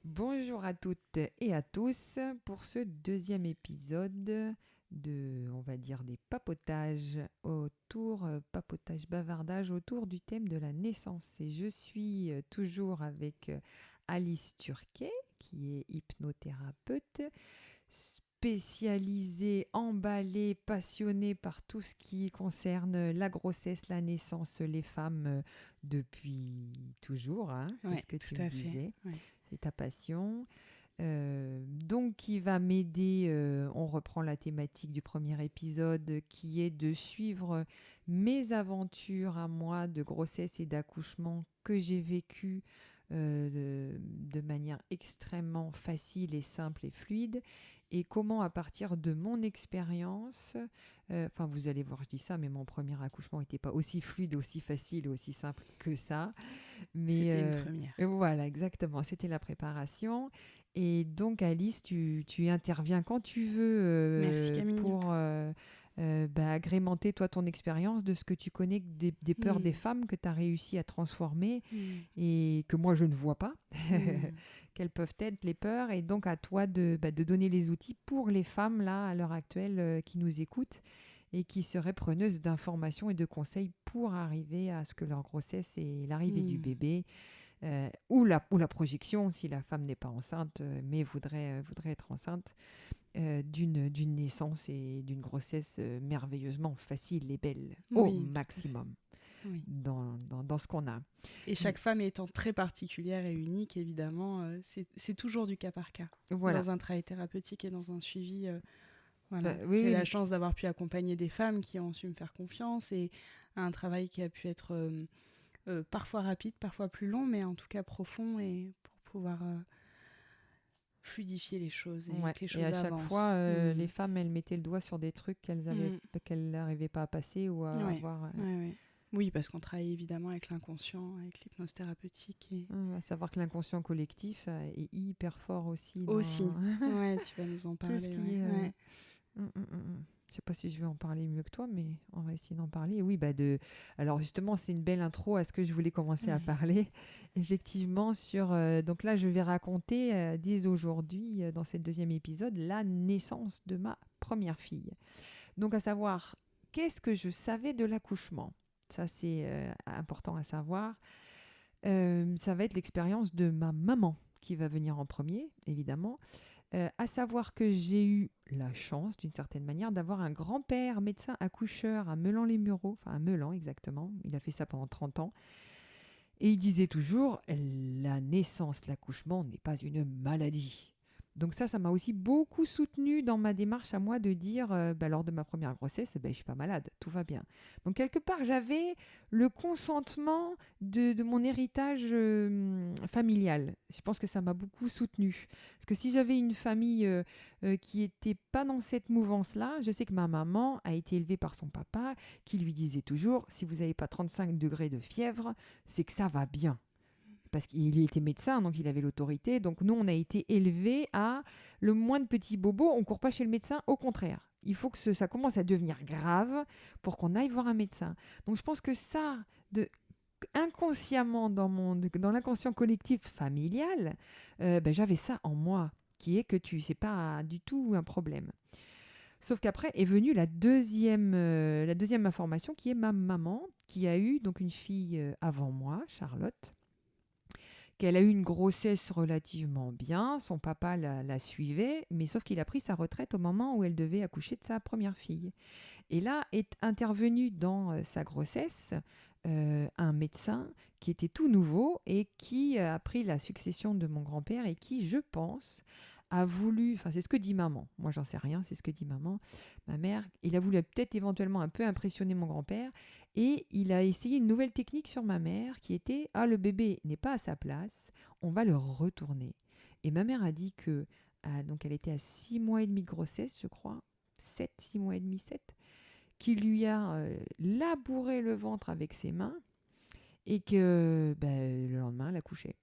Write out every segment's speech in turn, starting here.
Bonjour à toutes et à tous pour ce deuxième épisode de, on va dire, des papotages papotage bavardage autour du thème de la naissance. Et je suis toujours avec Alice Turquet, qui est hypnothérapeute, spécialisée, emballée, passionnée par tout ce qui concerne la grossesse, la naissance, les femmes depuis toujours, hein, c'est Oui, ce que tu tout me à fait. disais. Ouais. C'est ta passion. Donc, qui va m'aider, on reprend la thématique du premier épisode, qui est de suivre mes aventures à moi de grossesse et d'accouchement que j'ai vécues de manière extrêmement facile et simple et fluide, et comment à partir de mon expérience, enfin vous allez voir, je dis ça, mais mon premier accouchement n'était pas aussi fluide, aussi facile, aussi simple que ça. Mais C'était une première. voilà, exactement, c'était la préparation. Et donc, Alice, tu interviens quand tu veux Merci Camille. pour agrémenter, toi, ton expérience de ce que tu connais des peurs des Hmm. femmes que tu as réussi à transformer Hmm. et que moi, je ne vois pas. Hmm. Quelles peuvent être les peurs? Et donc, à toi de donner les outils pour les femmes, là, à l'heure actuelle, qui nous écoutent et qui seraient preneuses d'informations et de conseils pour arriver à ce que leur grossesse et l'arrivée du Hmm. bébé, ou la projection, si la femme n'est pas enceinte, mais voudrait être enceinte, d'une naissance et d'une grossesse merveilleusement facile et belle, au Oui, tout à fait. maximum, Oui. dans ce qu'on a. Et chaque femme étant très particulière et unique, évidemment, c'est toujours du cas par cas. Voilà. Dans un travail thérapeutique et dans un suivi, voilà. Oui, J'ai oui. la chance d'avoir pu accompagner des femmes qui ont su me faire confiance et un travail qui a pu être parfois rapide, parfois plus long, mais en tout cas profond et pour pouvoir fluidifier les choses et Ouais. que les Et à choses chaque avancent. fois, Hmm. les femmes, elles mettaient le doigt sur des trucs Hmm. qu'elles n'arrivaient pas à passer ou à Ouais, avoir, ouais, ouais. Oui, parce qu'on travaille évidemment avec l'inconscient, avec l'hypnose thérapeutique et à savoir que l'inconscient collectif est hyper fort aussi aussi. dans Ouais, tu vas nous en tout ce parler, qui ouais. est. Ouais. Je sais pas si je vais en parler mieux que toi, mais on va essayer d'en parler. Oui, alors justement, c'est une belle intro à ce que je voulais commencer à Ouais. parler. Effectivement, donc là, je vais raconter, dès aujourd'hui, dans ce deuxième épisode, la naissance de ma première fille. Donc, à savoir, qu'est-ce que je savais de l'accouchement? Ça, c'est important à savoir. Ça va être l'expérience de ma maman qui va venir en premier, évidemment. À savoir que j'ai eu la chance, d'une certaine manière, d'avoir un grand-père médecin accoucheur à Meulan-les-Mureaux, enfin à Meulan exactement, il a fait ça pendant 30 ans, et il disait toujours, la naissance, l'accouchement n'est pas une maladie. Donc ça m'a aussi beaucoup soutenu dans ma démarche à moi de dire, lors de ma première grossesse, je suis pas malade, tout va bien. Donc quelque part, j'avais le consentement de mon héritage familial. Je pense que ça m'a beaucoup soutenu. Parce que si j'avais une famille qui était pas dans cette mouvance-là, je sais que ma maman a été élevée par son papa, qui lui disait toujours, si vous n'avez pas 35 degrés de fièvre, c'est que ça va bien parce qu'il était médecin, donc il avait l'autorité. Donc nous, on a été élevés à le moins de petits bobos, on court pas chez le médecin, au contraire. Il faut que ça commence à devenir grave pour qu'on aille voir un médecin. Donc je pense que ça, inconsciemment dans l'inconscient collectif familial, j'avais ça en moi, qui est que c'est pas du tout un problème. Sauf qu'après est venue la deuxième information, qui est ma maman, qui a eu donc une fille avant moi, Charlotte, qu'elle a eu une grossesse relativement bien, son papa la suivait, mais sauf qu'il a pris sa retraite au moment où elle devait accoucher de sa première fille. Et là est intervenu dans sa grossesse un médecin qui était tout nouveau et qui a pris la succession de mon grand-père et qui, je pense, a voulu, enfin c'est ce que dit maman, moi j'en sais rien, c'est ce que dit maman, ma mère, il a voulu peut-être éventuellement un peu impressionner mon grand-père et il a essayé une nouvelle technique sur ma mère qui était, ah le bébé n'est pas à sa place, on va le retourner. Et ma mère a dit que, donc elle était à 6 mois et demi de grossesse, je crois, 6 mois et demi, 7, qui lui a labouré le ventre avec ses mains et que le lendemain, elle a couché.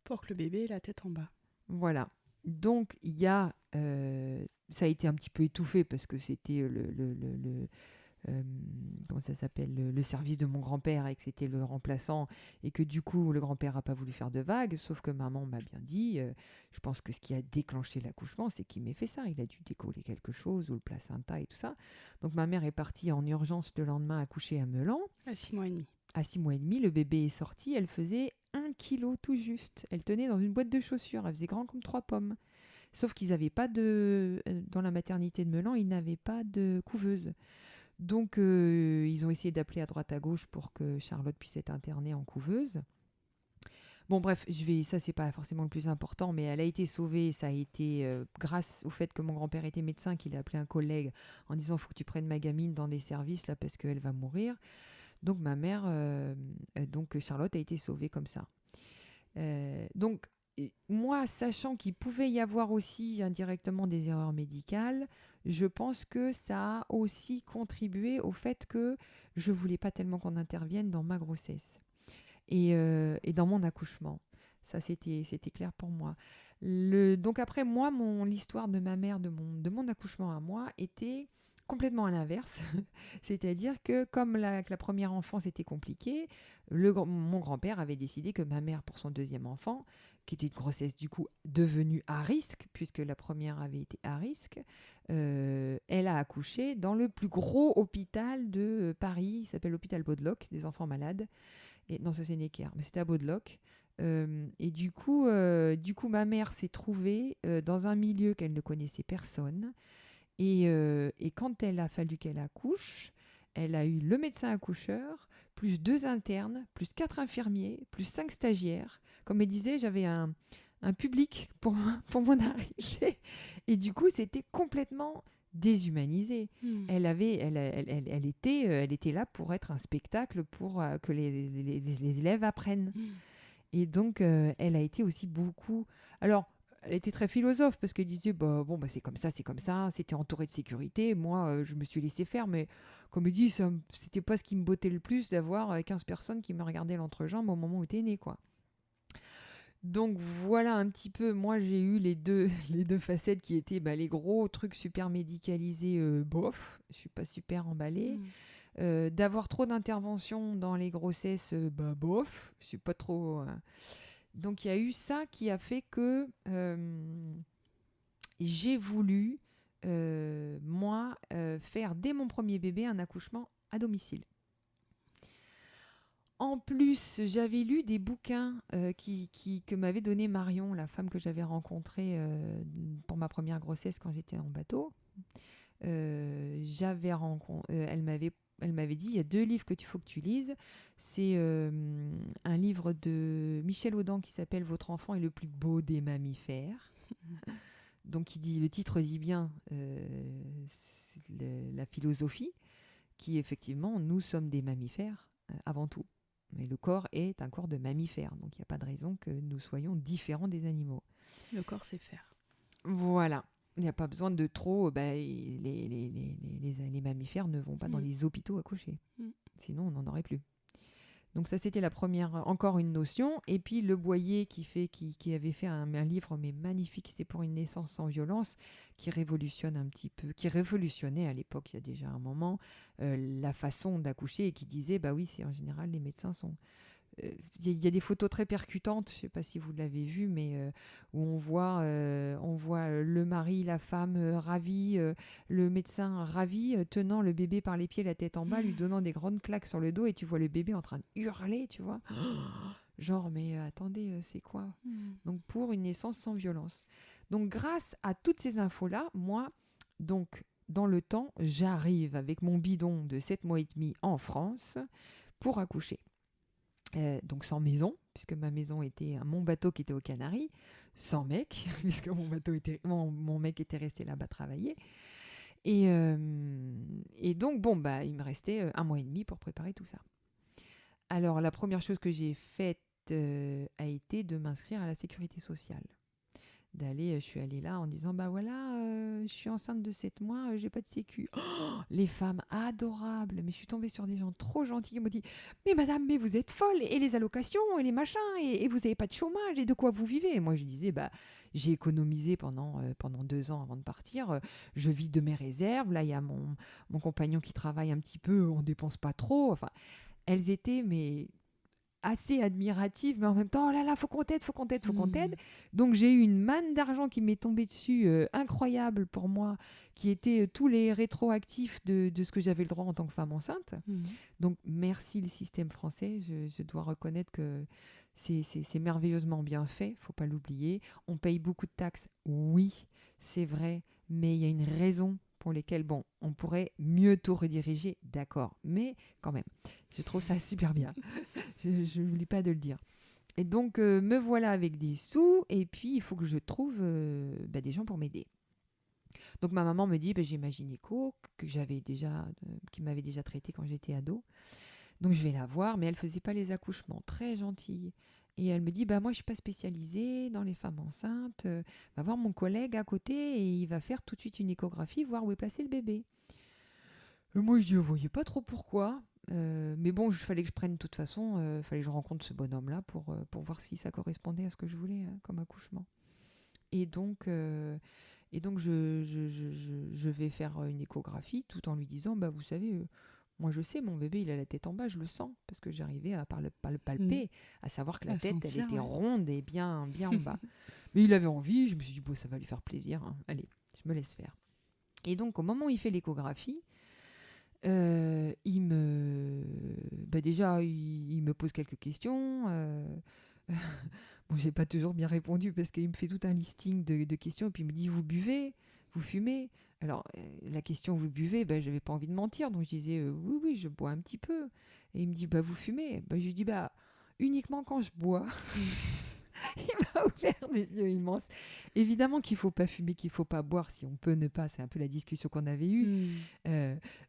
Pour que le bébé ait la tête en bas. Voilà. Donc, ça a été un petit peu étouffé parce que c'était comment ça s'appelle, le service de mon grand-père et que c'était le remplaçant et que du coup le grand-père n'a pas voulu faire de vagues, sauf que maman m'a bien dit, je pense que ce qui a déclenché l'accouchement, c'est qu'il m'ait fait ça, il a dû décoller quelque chose ou le placenta et tout ça. Donc ma mère est partie en urgence le lendemain accoucher à Meulan. À 6 mois et demi. À 6 mois et demi, le bébé est sorti, elle faisait 1 kilo tout juste. Elle tenait dans une boîte de chaussures, elle faisait grand comme 3 pommes. Sauf qu'ils n'avaient pas de... Dans la maternité de Meulan, ils n'avaient pas de couveuse. Donc, ils ont essayé d'appeler à droite à gauche pour que Charlotte puisse être internée en couveuse. Bon, bref, ça, c'est pas forcément le plus important, mais elle a été sauvée. Ça a été grâce au fait que mon grand-père était médecin, qu'il a appelé un collègue en disant faut que tu prennes ma gamine dans des services là parce qu'elle va mourir. Donc, ma mère, donc Charlotte a été sauvée comme ça. Donc, moi, sachant qu'il pouvait y avoir aussi indirectement des erreurs médicales, je pense que ça a aussi contribué au fait que je voulais pas tellement qu'on intervienne dans ma grossesse et dans mon accouchement. Ça, c'était clair pour moi. Donc après, moi, l'histoire de ma mère, de mon accouchement à moi, était complètement à l'inverse. C'est-à-dire que comme la première enfance était compliquée, mon grand-père avait décidé que ma mère, pour son deuxième enfant, qui était une grossesse du coup devenue à risque, puisque la première avait été à risque, elle a accouché dans le plus gros hôpital de Paris, il s'appelle l'hôpital Baudeloc, des enfants malades. Et, non, ça c'est Necker, mais c'était à Baudeloc. Et du coup, ma mère s'est trouvée dans un milieu qu'elle ne connaissait personne. Et quand elle a fallu qu'elle accouche, elle a eu le médecin accoucheur, plus 2 internes, plus 4 infirmiers, plus 5 stagiaires. Comme elle disait, j'avais un public pour mon arrivée. Et du coup, c'était complètement déshumanisé. Elle était là pour être un spectacle pour que les élèves apprennent. Et donc, elle a été aussi beaucoup... Alors, elle était très philosophe parce qu'elle disait bon, c'est comme ça, c'était entouré de sécurité. Moi, je me suis laissé faire, mais comme elle dit, c'était pas ce qui me bottait le plus d'avoir 15 personnes qui me regardaient l'entrejambe au moment où tu es né, quoi. Donc voilà un petit peu, moi j'ai eu les deux, les deux facettes qui étaient les gros trucs super médicalisés, bof, je suis pas super emballée. D'avoir trop d'interventions dans les grossesses, bof, je suis pas trop... Donc il y a eu ça qui a fait que j'ai voulu, moi, faire dès mon premier bébé un accouchement à domicile. En plus, j'avais lu des bouquins que m'avait donné Marion, la femme que j'avais rencontrée pour ma première grossesse quand j'étais en bateau. Elle m'avait dit, il y a 2 livres qu'il faut que tu lises. C'est un livre de Michel Audin qui s'appelle « Votre enfant est le plus beau des mammifères ». Donc, le titre dit bien la philosophie, qui effectivement, nous sommes des mammifères avant tout. Mais le corps est un corps de mammifère, donc il n'y a pas de raison que nous soyons différents des animaux. Le corps sait faire. Voilà. Il n'y a pas besoin de trop... les mammifères ne vont pas dans les hôpitaux accoucher. Sinon, on n'en aurait plus. Donc ça, c'était la première, encore une notion. Et puis le Boyer qui avait fait un livre mais magnifique, c'est pour une naissance sans violence, qui révolutionne un petit peu, qui révolutionnait à l'époque, il y a déjà un moment, la façon d'accoucher et qui disait, oui, c'est en général, les médecins sont... Il y a des photos très percutantes, je ne sais pas si vous l'avez vu, mais où on voit le mari, la femme ravis, le médecin ravi, tenant le bébé par les pieds, la tête en bas, lui donnant des grandes claques sur le dos, et tu vois le bébé en train de hurler, tu vois. Genre, mais attendez, c'est quoi? Donc, pour une naissance sans violence. Donc, grâce à toutes ces infos-là, moi, donc, dans le temps, j'arrive avec mon bidon de 7 mois et demi en France pour accoucher. Donc sans maison, puisque ma maison était mon bateau qui était aux Canaries, sans mec, puisque mon mec était resté là-bas travailler. Et donc, il me restait 1 mois et demi pour préparer tout ça. Alors, la première chose que j'ai faite a été de m'inscrire à la sécurité sociale. je suis allée là en disant, bah voilà, je suis enceinte de 7 mois, j'ai pas de sécu. Oh, les femmes adorables, mais je suis tombée sur des gens trop gentils qui m'ont dit, mais madame, mais vous êtes folle, et les allocations, et les machins, et vous avez pas de chômage, et de quoi vous vivez? Et moi je disais, bah j'ai économisé pendant 2 ans avant de partir, je vis de mes réserves, là il y a mon compagnon qui travaille un petit peu, on dépense pas trop, enfin, elles étaient, mais assez admirative, mais en même temps, oh là là, faut qu'on t'aide, faut qu'on t'aide, faut qu'on t'aide. Donc j'ai eu une manne d'argent qui m'est tombée dessus, incroyable pour moi, qui était tous les rétroactifs de ce que j'avais le droit en tant que femme enceinte. Donc merci le système français, je dois reconnaître que c'est merveilleusement bien fait, faut pas l'oublier. On paye beaucoup de taxes, oui, c'est vrai, mais il y a une raison pour lesquelles, bon, on pourrait mieux tout rediriger, d'accord, mais quand même, je trouve ça super bien. Je n'oublie pas de le dire. Et donc, me voilà avec des sous, et puis il faut que je trouve des gens pour m'aider. Donc, ma maman me dit, j'ai ma gynéco, qui m'avait déjà traitée quand j'étais ado. Donc, je vais la voir, mais elle faisait pas les accouchements. Très gentille. Et elle me dit, moi, je suis pas spécialisée dans les femmes enceintes. Va voir mon collègue à côté, et il va faire tout de suite une échographie, voir où est placé le bébé. Et moi, je dis, vous voyez pas trop pourquoi. Mais bon, il fallait que je prenne de toute façon, fallait que je rencontre ce bonhomme-là pour voir si ça correspondait à ce que je voulais comme accouchement. Et donc, je vais faire une échographie tout en lui disant, vous savez, moi je sais, mon bébé, il a la tête en bas, je le sens, parce que j'arrivais à le palper, à savoir que la tête, sentir, elle était ouais. ronde et bien, bien en bas. Mais il avait envie, je me suis dit, ça va lui faire plaisir, hein. Allez, je me laisse faire. Et donc, au moment où il fait l'échographie, il me pose quelques questions. Bon, j'ai pas toujours bien répondu parce qu'il me fait tout un listing de questions et puis il me dit, vous buvez, vous fumez. Alors la question, vous buvez, j'avais pas envie de mentir, donc je disais, oui, oui, je bois un petit peu. Et il me dit, vous fumez. Je lui dis, uniquement quand je bois. Il m'a ouvert des yeux immenses. Évidemment qu'il ne faut pas fumer, qu'il ne faut pas boire si on peut ne pas. C'est un peu la discussion qu'on avait eue.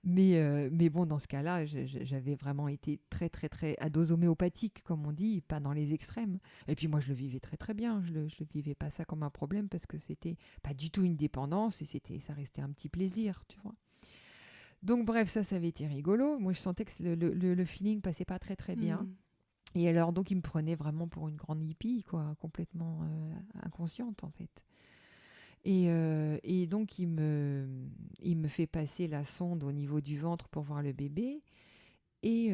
Mais bon, dans ce cas-là, j'avais vraiment été très, très, très à dose homéopathique, comme on dit, pas dans les extrêmes. Et puis moi, je le vivais très, très bien. Je le vivais pas ça comme un problème parce que c'était pas du tout une dépendance et ça restait un petit plaisir, tu vois. Donc bref, ça avait été rigolo. Moi, je sentais que le feeling passait pas très, très bien. Et alors, donc, il me prenait vraiment pour une grande hippie, quoi, complètement inconsciente, en fait. Et donc, il me fait passer la sonde au niveau du ventre pour voir le bébé. Et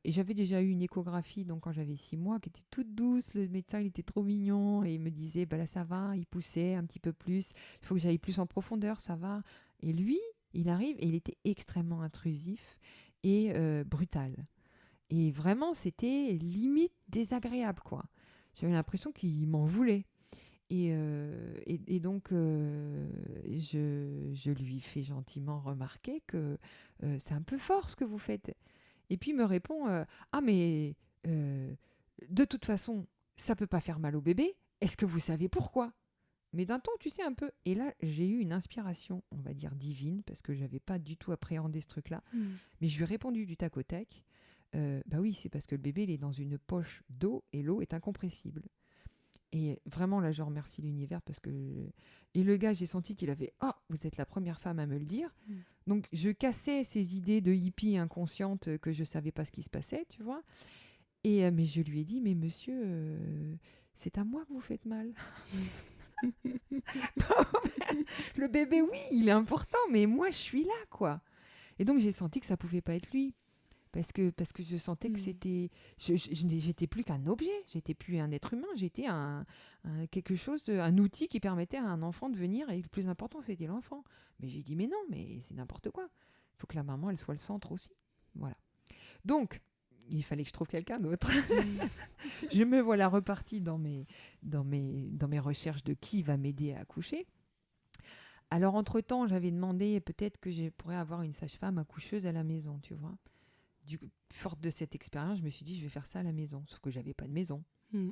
j'avais déjà eu une échographie, donc quand j'avais 6 mois, qui était toute douce. Le médecin, il était trop mignon. Et il me disait, là, ça va. Il poussait un petit peu plus. Il faut que j'aille plus en profondeur, ça va. Et lui, il arrive et il était extrêmement intrusif et brutal. Et vraiment, c'était limite désagréable, quoi. J'avais l'impression qu'il m'en voulait. Et donc, je lui fais gentiment remarquer que c'est un peu fort ce que vous faites. Et puis il me répond, ah mais de toute façon, ça peut pas faire mal au bébé. Est-ce que vous savez pourquoi? Mais d'un ton, tu sais, un peu. Et là, j'ai eu une inspiration, on va dire divine, parce que j'avais pas du tout appréhendé ce truc-là. Mais je lui ai répondu du tac au tac. Oui, c'est parce que le bébé, il est dans une poche d'eau et l'eau est incompressible. Et vraiment, là, je remercie l'univers parce que... Et le gars, j'ai senti qu'il avait... Oh, vous êtes la première femme à me le dire. Donc, je cassais ces idées de hippie inconsciente que je savais pas ce qui se passait, tu vois. Mais je lui ai dit, mais monsieur, c'est à moi que vous faites mal. Le bébé, oui, il est important, mais moi, je suis là, quoi. Et donc, j'ai senti que ça pouvait pas être lui. Parce que je sentais que c'était... J'étais plus qu'un objet, j'étais plus un être humain, j'étais quelque chose, un outil qui permettait à un enfant de venir, et le plus important, c'était l'enfant. Mais j'ai dit, mais non, mais c'est n'importe quoi. Il faut que la maman, elle soit le centre aussi. Voilà. Donc, il fallait que je trouve quelqu'un d'autre. Je me voilà repartie dans mes recherches de qui va m'aider à accoucher. Alors, entre-temps, j'avais demandé peut-être que je pourrais avoir une sage-femme accoucheuse à la maison, tu vois. Forte de cette expérience, je me suis dit, je vais faire ça à la maison. Sauf que j'avais pas de maison.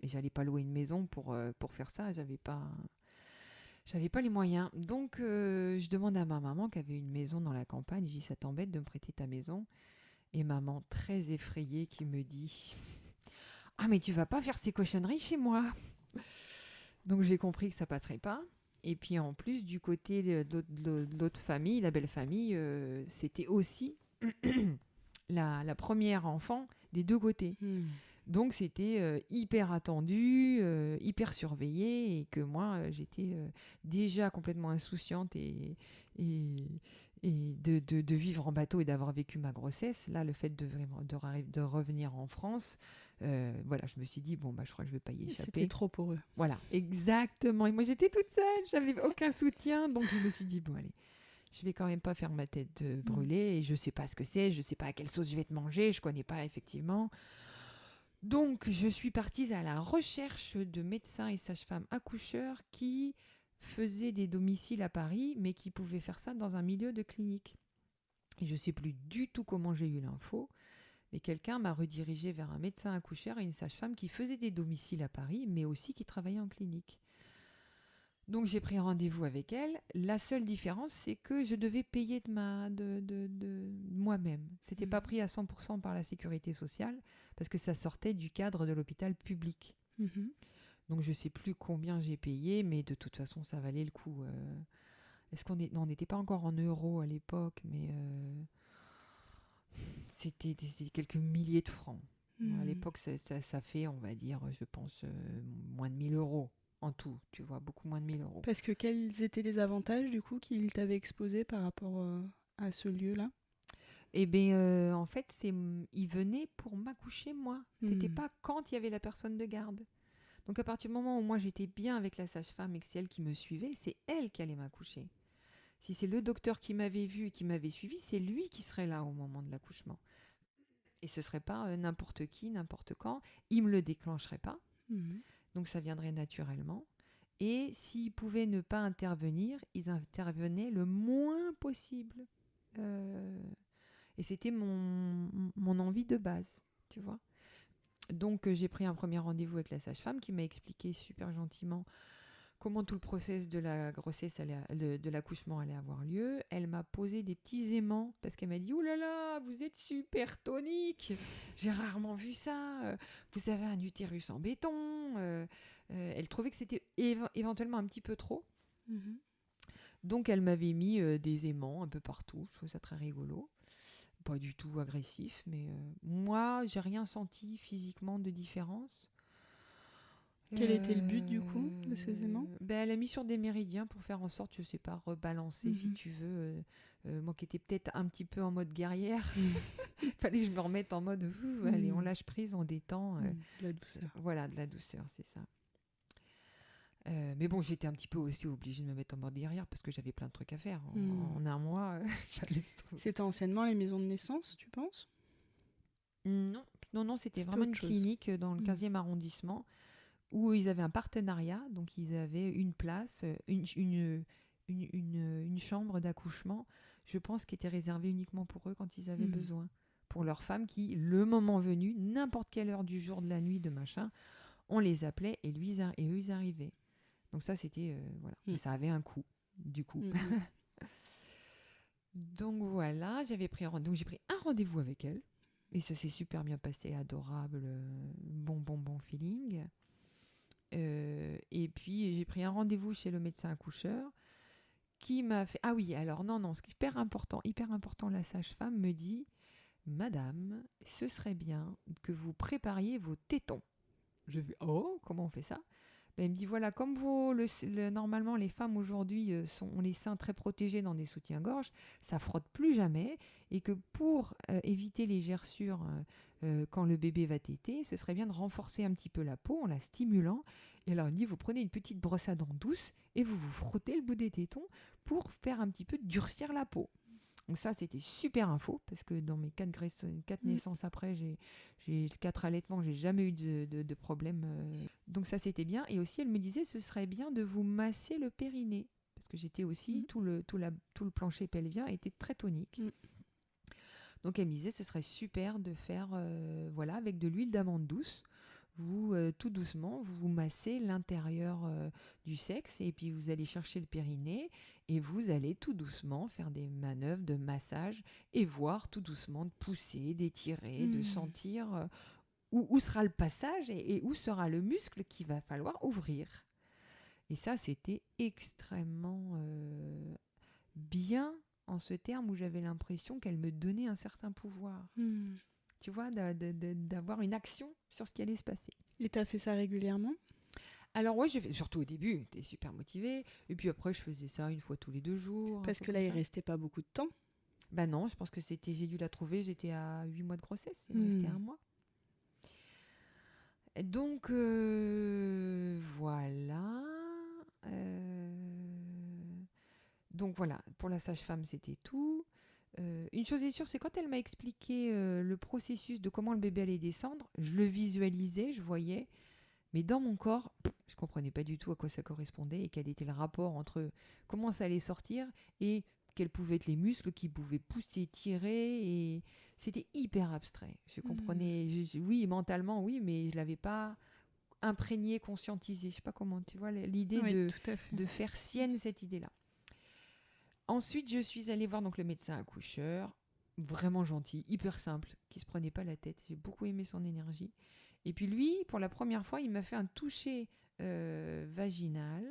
Et j'allais pas louer une maison pour faire ça. J'avais pas les moyens. Donc, je demande à ma maman qui avait une maison dans la campagne. Je dis, ça t'embête de me prêter ta maison? Et maman, très effrayée, qui me dit, ah, mais tu vas pas faire ces cochonneries chez moi. Donc j'ai compris que ça passerait pas. Et puis en plus, du côté de l'autre famille, la belle famille, c'était aussi la première enfant des deux côtés. Donc c'était hyper attendu, hyper surveillé, et que moi j'étais déjà complètement insouciante et de vivre en bateau et d'avoir vécu ma grossesse. Là, le fait de revenir en France, voilà, je me suis dit, bon, bah, je crois que je ne vais pas y échapper. C'était trop pour eux. Voilà, exactement. Et moi, j'étais toute seule, j'avais aucun soutien. Donc, je me suis dit, bon, allez, je vais quand même pas faire ma tête brûlée. Et je ne sais pas ce que c'est, je ne sais pas à quelle sauce je vais te manger, je ne connais pas, effectivement. Donc, je suis partie à la recherche de médecins et sages-femmes accoucheurs qui faisaient des domiciles à Paris, mais qui pouvaient faire ça dans un milieu de clinique. Et je ne sais plus du tout comment j'ai eu l'info, mais quelqu'un m'a redirigée vers un médecin accoucheur et une sage-femme qui faisaient des domiciles à Paris, mais aussi qui travaillaient en clinique. Donc j'ai pris rendez-vous avec elle. La seule différence, c'est que je devais payer de moi-même. C'était pas pris à 100% par la sécurité sociale, parce que ça sortait du cadre de l'hôpital public. Donc je sais plus combien j'ai payé, mais de toute façon, ça valait le coup. Non, on n'était pas encore en euros à l'époque, mais c'était quelques milliers de francs. À l'époque, ça fait, on va dire, je pense, moins de 1000 euros en tout. Tu vois, beaucoup moins de 1000 euros. Parce que quels étaient les avantages, du coup, qu'il t'avait exposé par rapport à ce lieu-là? Eh bien, en fait, il venait pour m'accoucher, moi. C'était pas quand il y avait la personne de garde. Donc, à partir du moment où moi, j'étais bien avec la sage-femme et que c'est elle qui me suivait, c'est elle qui allait m'accoucher. Si c'est le docteur qui m'avait vu et qui m'avait suivi, c'est lui qui serait là au moment de l'accouchement. Et ce ne serait pas n'importe qui, n'importe quand. Il ne me le déclencherait pas. Donc, ça viendrait naturellement. Et s'ils pouvaient ne pas intervenir, ils intervenaient le moins possible. Et c'était mon envie de base, tu vois. Donc, j'ai pris un premier rendez-vous avec la sage-femme qui m'a expliqué super gentiment comment tout le process de la grossesse, de l'accouchement allait avoir lieu. Elle m'a posé des petits aimants parce qu'elle m'a dit « Ouh là là, vous êtes super tonique, j'ai rarement vu ça, vous avez un utérus en béton. » Elle trouvait que c'était éventuellement un petit peu trop. Donc, elle m'avait mis des aimants un peu partout. Je trouvais ça très rigolo. Pas du tout agressif, mais moi, j'ai rien senti physiquement de différence. Quel était le but, du coup, de ces aimants? Elle a mis sur des méridiens pour faire en sorte, je sais pas, rebalancer, si tu veux. Moi qui étais peut-être un petit peu en mode guerrière, fallait que je me remette en mode, allez, on lâche prise, on détend. De la douceur. Voilà, de la douceur, c'est ça. Mais bon, j'étais un petit peu aussi obligée de me mettre en mode guerrière parce que j'avais plein de trucs à faire. En un mois, j'allais se trouver. C'était anciennement les maisons de naissance, tu penses? Non, c'était vraiment une clinique dans le 15e arrondissement où ils avaient un partenariat. Donc, ils avaient une place, une chambre d'accouchement, je pense, qui était réservée uniquement pour eux quand ils avaient besoin. Pour leurs femmes qui, le moment venu, n'importe quelle heure du jour, de la nuit, de machin, on les appelait et eux, ils arrivaient. Donc ça, c'était... voilà. Mais ça avait un coût, du coup. Donc voilà, j'ai pris un rendez-vous avec elle. Et ça s'est super bien passé, adorable, bon feeling. Et puis, j'ai pris un rendez-vous chez le médecin accoucheur qui m'a fait... Ah oui, alors non, ce qui est hyper important, la sage-femme me dit « Madame, ce serait bien que vous prépariez vos tétons. » Je vais « Oh, comment on fait ça ?» Elle me dit, voilà, comme normalement les femmes aujourd'hui ont les seins très protégés dans des soutiens-gorge, ça frotte plus jamais, et que pour éviter les gerçures quand le bébé va téter, ce serait bien de renforcer un petit peu la peau en la stimulant. Et alors, elle me dit, vous prenez une petite brosse à dents douce et vous frottez le bout des tétons pour faire un petit peu durcir la peau. Donc ça, c'était super info, parce que dans mes 4 naissances après, j'ai 4 allaitements, j'ai jamais eu de problème. Donc ça, c'était bien. Et aussi, elle me disait, ce serait bien de vous masser le périnée, parce que j'étais aussi, tout le plancher pelvien était très tonique. Donc elle me disait, ce serait super de faire, avec de l'huile d'amande douce. Vous, tout doucement, vous massez l'intérieur du sexe et puis vous allez chercher le périnée et vous allez tout doucement faire des manœuvres de massage et voir tout doucement de pousser, d'étirer, de sentir où sera le passage et où sera le muscle qu'il va falloir ouvrir. Et ça, c'était extrêmement bien en ce terme où j'avais l'impression qu'elle me donnait un certain pouvoir. Tu vois, d'avoir une action sur ce qui allait se passer. Et t'as fait ça régulièrement? Alors ouais, j'ai fait, surtout au début, j'étais super motivée. Et puis après, je faisais ça une fois tous les 2 jours. Parce que là, il restait pas beaucoup de temps. Bah non, je pense que j'ai dû la trouver, j'étais à 8 mois de grossesse, il me restait 1 mois. Donc voilà. Donc voilà, pour la sage-femme, c'était tout. Une chose est sûre, c'est quand elle m'a expliqué le processus de comment le bébé allait descendre, je le visualisais, je voyais, mais dans mon corps, je comprenais pas du tout à quoi ça correspondait et quel était le rapport entre comment ça allait sortir et quels pouvaient être les muscles qui pouvaient pousser, tirer, et c'était hyper abstrait. Je comprenais, oui, mentalement, oui, mais je l'avais pas imprégné, conscientisé. Je sais pas comment, tu vois, l'idée de faire sienne cette idée-là. Ensuite, je suis allée voir donc le médecin accoucheur, vraiment gentil, hyper simple, qui se prenait pas la tête. J'ai beaucoup aimé son énergie. Et puis lui, pour la première fois, il m'a fait un toucher vaginal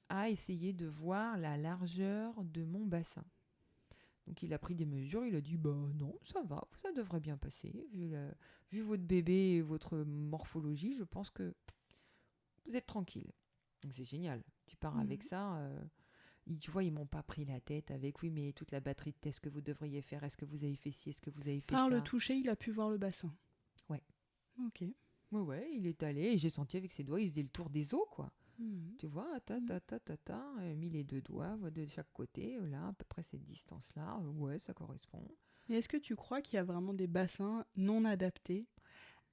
à essayer de voir la largeur de mon bassin. Donc il a pris des mesures, il a dit bah non, ça va, ça devrait bien passer. Vu votre bébé et votre morphologie, je pense que vous êtes tranquille. Donc c'est génial. Tu pars avec ça. Tu vois, ils m'ont pas pris la tête avec oui, mais toute la batterie de tests que vous devriez faire, est-ce que vous avez fait ci, est-ce que vous avez fait ça. Par le toucher, il a pu voir le bassin. Ouais. Ok. Ouais, il est allé et j'ai senti avec ses doigts, il faisait le tour des os, quoi. Tu vois, mis les 2 doigts de chaque côté, là, à peu près cette distance-là. Ouais, ça correspond. Mais est-ce que tu crois qu'il y a vraiment des bassins non adaptés?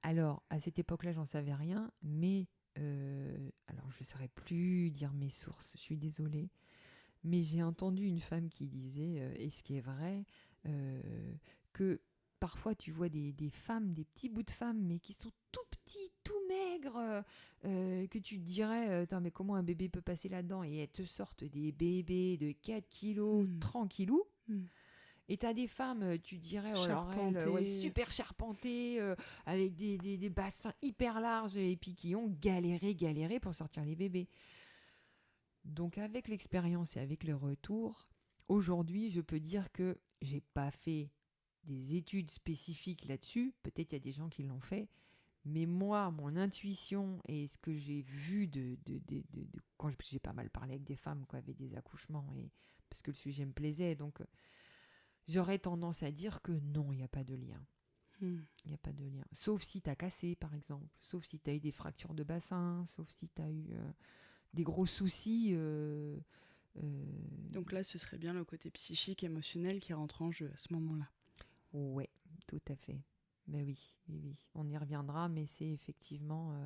Alors, à cette époque-là, j'en savais rien, mais alors je ne saurais plus dire mes sources, je suis désolée. Mais j'ai entendu une femme qui disait, et ce qui est vrai, que parfois tu vois des femmes, des petits bouts de femmes, mais qui sont tout petits, tout maigres, que tu te dirais, mais comment un bébé peut passer là-dedans? Et elles te sortent des bébés de 4 kilos, tranquillou. Et tu as des femmes, tu dirais, alors elles, super charpentées, avec des bassins hyper larges, et puis qui ont galéré pour sortir les bébés. Donc avec l'expérience et avec le retour, aujourd'hui, je peux dire que j'ai pas fait des études spécifiques là-dessus. Peut-être il y a des gens qui l'ont fait. Mais moi, mon intuition et ce que j'ai vu quand j'ai pas mal parlé avec des femmes qui avaient des accouchements, et, parce que le sujet me plaisait, donc j'aurais tendance à dire que non, il n'y a pas de lien. Il n'y a pas de lien. Sauf si tu as cassé, par exemple. Sauf si tu as eu des fractures de bassin. Sauf si tu as eu des gros soucis. Donc là, ce serait bien le côté psychique, émotionnel qui rentre en jeu à ce moment-là. Ouais, tout à fait. Mais oui. On y reviendra, mais c'est effectivement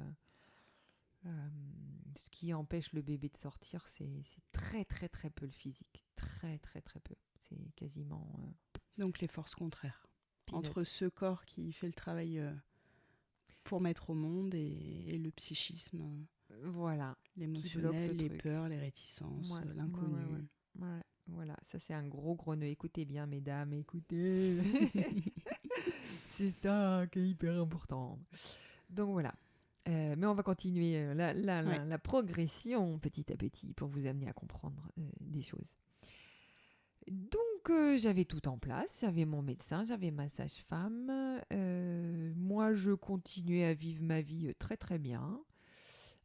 ce qui empêche le bébé de sortir, c'est très très très peu le physique. Très très très peu. C'est quasiment... Donc les forces contraires. Peanuts. Entre ce corps qui fait le travail pour mettre au monde et le psychisme. Voilà. L'émotionnel, les peurs, les réticences, l'inconnu. Voilà, ça c'est un gros nœud. Écoutez bien, mesdames, écoutez. C'est ça qui est hyper important. Donc voilà. Mais on va continuer la progression petit à petit pour vous amener à comprendre des choses. Donc j'avais tout en place, j'avais mon médecin, j'avais ma sage-femme. Moi, je continuais à vivre ma vie très très bien,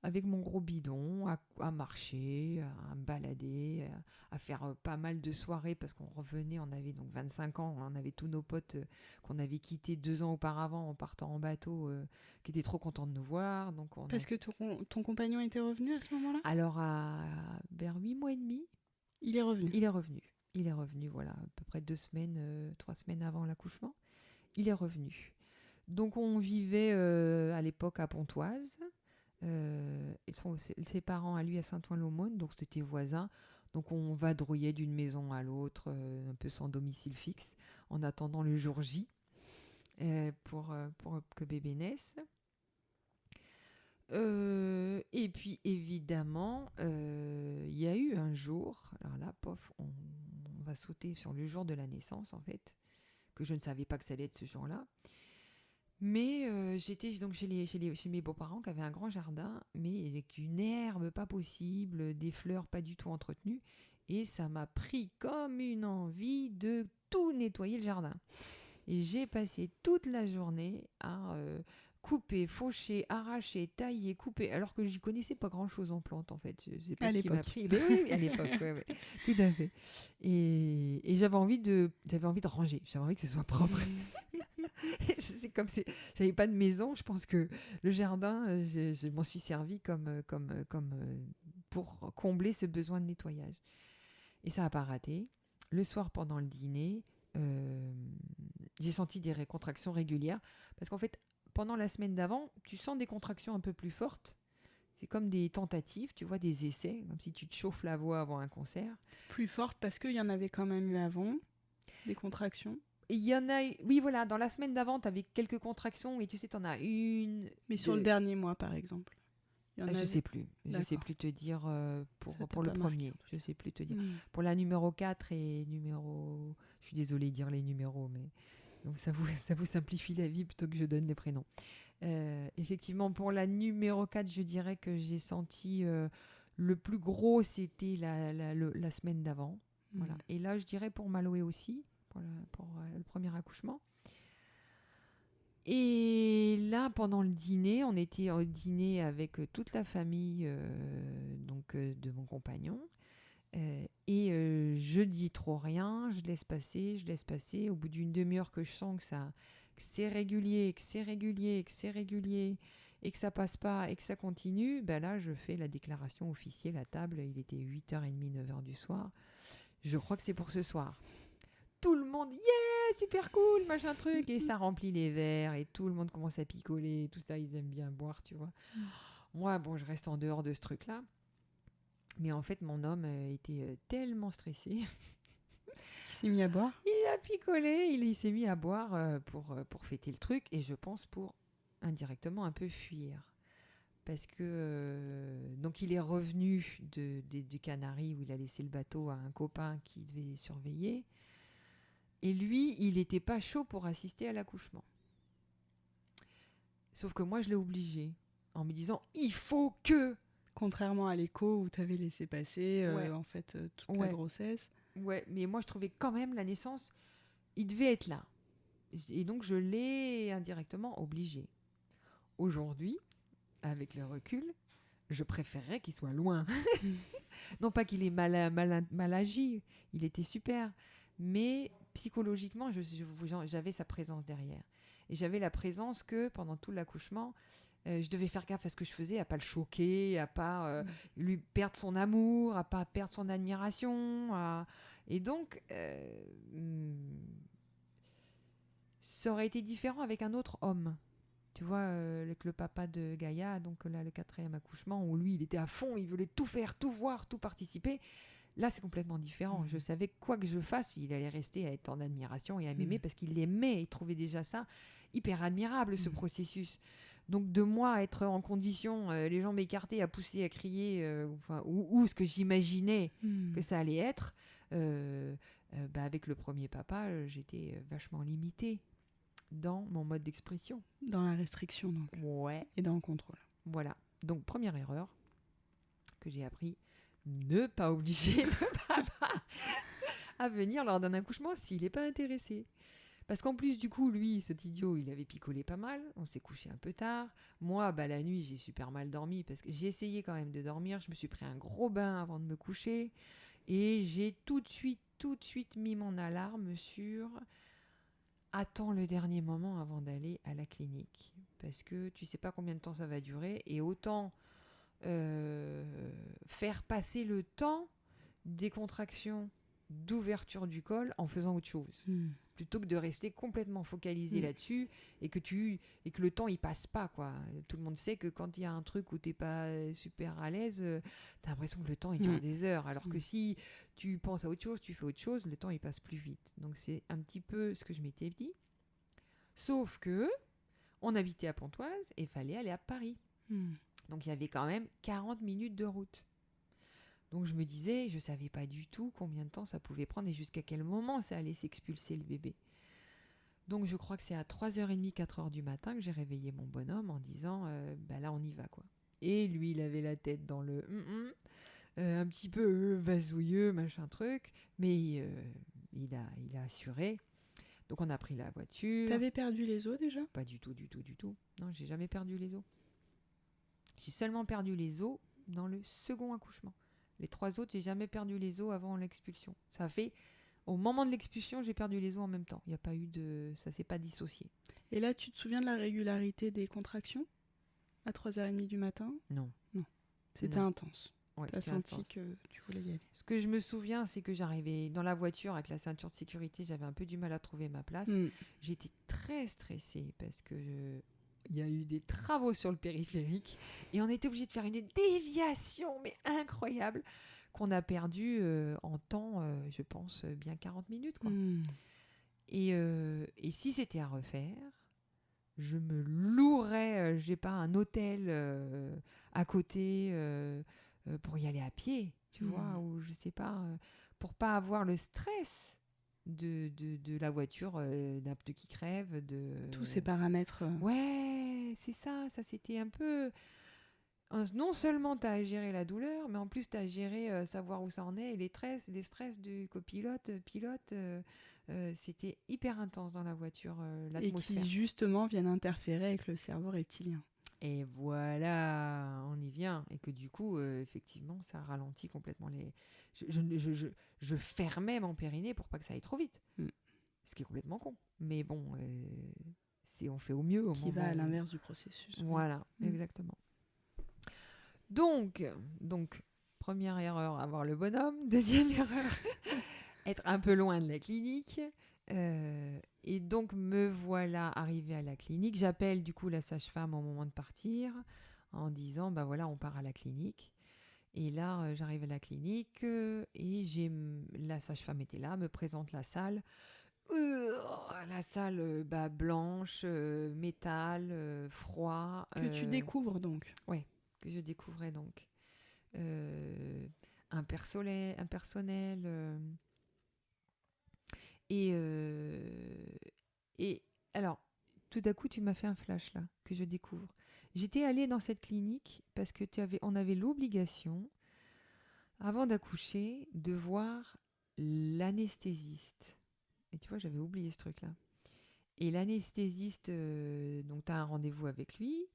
avec mon gros bidon, à marcher, à me balader, à faire pas mal de soirées, parce qu'on revenait, on avait donc 25 ans, on avait tous nos potes qu'on avait quittés 2 ans auparavant en partant en bateau, qui étaient trop contents de nous voir. Donc parce que ton compagnon était revenu à ce moment-là? Alors, vers 8 mois et demi, il est revenu. Il est revenu, voilà, à peu près 2 semaines, 3 semaines avant l'accouchement. Il est revenu. Donc on vivait à l'époque à Pontoise. Ses parents à lui à Saint-Ouen-l'Aumône, donc c'était voisin. Donc on vadrouillait d'une maison à l'autre, un peu sans domicile fixe, en attendant le jour J pour que bébé naisse. Et puis évidemment, il y a eu un jour, alors là, on va sauter sur le jour de la naissance en fait, que je ne savais pas que ça allait être ce jour-là. Mais j'étais donc chez mes beaux-parents qui avaient un grand jardin, mais avec une herbe pas possible, des fleurs pas du tout entretenues. Et ça m'a pris comme une envie de tout nettoyer le jardin. Et j'ai passé toute la journée à couper, faucher, arracher, tailler, couper, alors que j'y connaissais pas grand-chose en plantes en fait. Je sais pas À ce qui m'a l'époque. pris. Mais oui, à l'époque, ouais, tout à fait. Et j'avais envie de ranger. J'avais envie que ce soit propre. C'est comme si j'avais pas de maison. Je pense que le jardin, je m'en suis servi comme pour combler ce besoin de nettoyage. Et ça n'a pas raté. Le soir, pendant le dîner, euh, j'ai senti des contractions régulières. Parce qu'en fait, pendant la semaine d'avant, tu sens des contractions un peu plus fortes. C'est comme des tentatives, tu vois, des essais, comme si tu te chauffes la voix avant un concert. Plus forte parce qu'il y en avait quand même eu avant, des contractions. Et il y en a, oui, voilà, dans la semaine d'avant, tu avais quelques contractions et tu sais, tu en as une. Mais sur le dernier mois, par exemple. Il y en Je avait... sais plus. Je sais D'accord. plus te dire Ça t'a pour le pas marqué, premier. en tout Je sais plus te dire. cas. Pour la numéro 4 et numéro. Je suis désolée de dire les numéros, mais. Donc ça vous simplifie la vie plutôt que je donne les prénoms. Effectivement, pour la numéro 4, je dirais que j'ai senti le plus gros, c'était la semaine d'avant. Voilà. Et là, je dirais pour Maloé aussi, pour le premier accouchement. Et là, pendant le dîner, on était au dîner avec toute la famille de mon compagnon. Je dis trop rien, je laisse passer, je laisse passer. Au bout d'une demi-heure que je sens que c'est régulier, que c'est régulier, que c'est régulier, et que ça passe pas, et que ça continue, ben là, je fais la déclaration officielle à table. Il était 8h30, 9h du soir. Je crois que c'est pour ce soir. Tout le monde, yeah, super cool, machin truc, et ça remplit les verres, et tout le monde commence à picoler, tout ça, ils aiment bien boire, tu vois. Moi, bon, je reste en dehors de ce truc-là. Mais en fait, mon homme était tellement stressé. Qui s'est mis à boire. Il a picolé, il s'est mis à boire pour fêter le truc, et je pense pour indirectement un peu fuir. Parce que donc il est revenu du Canaries où il a laissé le bateau à un copain qui devait surveiller. Et lui, il n'était pas chaud pour assister à l'accouchement. Sauf que moi, je l'ai obligé en me disant, il faut que... Contrairement à l'écho où tu avais laissé passer Ouais. en fait toute la grossesse. Ouais, mais moi, je trouvais quand même la naissance, il devait être là. Et donc, je l'ai indirectement obligé. Aujourd'hui, avec le recul, je préférerais qu'il soit loin. Non pas qu'il ait mal agi, il était super. Mais psychologiquement, j'avais sa présence derrière. Et j'avais la présence que pendant tout l'accouchement, je devais faire gaffe à ce que je faisais, à pas le choquer, à pas lui perdre son amour, à pas perdre son admiration. Et donc, ça aurait été différent avec un autre homme. Tu vois, avec le papa de Gaïa, donc là, le 4e accouchement, où lui, il était à fond, il voulait tout faire, tout voir, tout participer. Là, c'est complètement différent. Je savais que quoi que je fasse, il allait rester à être en admiration et à m'aimer parce qu'il l'aimait. Il trouvait déjà ça hyper admirable, ce processus. Donc, de moi à être en condition, les jambes écartées, à pousser, à crier, ou ce que j'imaginais que ça allait être, avec le premier papa, j'étais vachement limitée dans mon mode d'expression. Dans la restriction, donc. Ouais. Et dans le contrôle. Voilà. Donc, première erreur que j'ai appris, ne pas obliger le papa à venir lors d'un accouchement s'il n'est pas intéressé. Parce qu'en plus, du coup, lui, cet idiot, il avait picolé pas mal. On s'est couché un peu tard. Moi, la nuit, j'ai super mal dormi parce que j'ai essayé quand même de dormir. Je me suis pris un gros bain avant de me coucher. Et j'ai tout de suite mis mon alarme sur... Attends le dernier moment avant d'aller à la clinique. Parce que tu sais pas combien de temps ça va durer. Et autant faire passer le temps des contractions d'ouverture du col en faisant autre chose. Plutôt que de rester complètement focalisé là-dessus et que le temps il passe pas, quoi. Tout le monde sait que quand il y a un truc où t'es pas super à l'aise, t'as l'impression que le temps il dure des heures. Alors que si tu penses à autre chose, tu fais autre chose, le temps il passe plus vite. Donc c'est un petit peu ce que je m'étais dit. Sauf que on habitait à Pontoise et fallait aller à Paris. Donc il y avait quand même 40 minutes de route. Donc je me disais, je savais pas du tout combien de temps ça pouvait prendre et jusqu'à quel moment ça allait s'expulser le bébé. Donc je crois que c'est à 3h30, 4h du matin que j'ai réveillé mon bonhomme en disant bah là on y va quoi. Et lui il avait la tête dans le un petit peu vasouilleux, machin truc, mais il a assuré. Donc on a pris la voiture. T'avais perdu les os déjà? Pas du tout, du tout, du tout. Non, j'ai jamais perdu les os. J'ai seulement perdu les os dans le second accouchement. Les 3 autres, j'ai jamais perdu les os avant l'expulsion. Ça a fait, au moment de l'expulsion, j'ai perdu les os en même temps. Il y a pas eu de, ça s'est pas dissocié. Et là, tu te souviens de la régularité des contractions à 3h30 du matin? Non. Non. C'était Non. intense. Ouais, T'as c'était senti intense. que tu voulais y aller. Ce que je me souviens, c'est que j'arrivais dans la voiture avec la ceinture de sécurité, j'avais un peu du mal à trouver ma place. J'étais très stressée parce que il y a eu des travaux sur le périphérique et on était obligé de faire une déviation, mais incroyable, qu'on a perdu en temps, je pense, bien 40 minutes. Quoi. Et si c'était à refaire, je me louerais, j'ai pas un hôtel à côté pour y aller à pied, tu vois, ou je sais pas, pour pas avoir le stress de la voiture, d'un pneu qui crève, tous ces paramètres. Ouais, c'est ça, c'était un peu... Non seulement tu as à gérer la douleur, mais en plus tu as à gérer savoir où ça en est, et les stress du copilote, pilote, c'était hyper intense dans la voiture, Et l'atmosphère. qui justement viennent interférer avec le cerveau reptilien. Et voilà, on y vient. Et que du coup, effectivement, ça ralentit complètement les... Je fermais mon périnée pour pas que ça aille trop vite. Ce qui est complètement con. Mais bon, on fait au mieux au qui moment va à où... l'inverse du processus. Voilà, exactement. Donc, première erreur, avoir le bonhomme. Deuxième erreur, être un peu loin de la clinique. Et donc, me voilà arrivée à la clinique. J'appelle du coup la sage-femme au moment de partir en disant, bah voilà, on part à la clinique. Et là, j'arrive à la clinique et la sage-femme était là, me présente la salle. La salle blanche, métal, froid. Que tu découvres donc. Ouais, que je découvrais donc. Un personnel. Et alors, tout à coup, tu m'as fait un flash là, que je découvre. J'étais allée dans cette clinique parce que on avait l'obligation, avant d'accoucher, de voir l'anesthésiste. Et tu vois, j'avais oublié ce truc-là. Et l'anesthésiste, donc tu as un rendez-vous avec lui,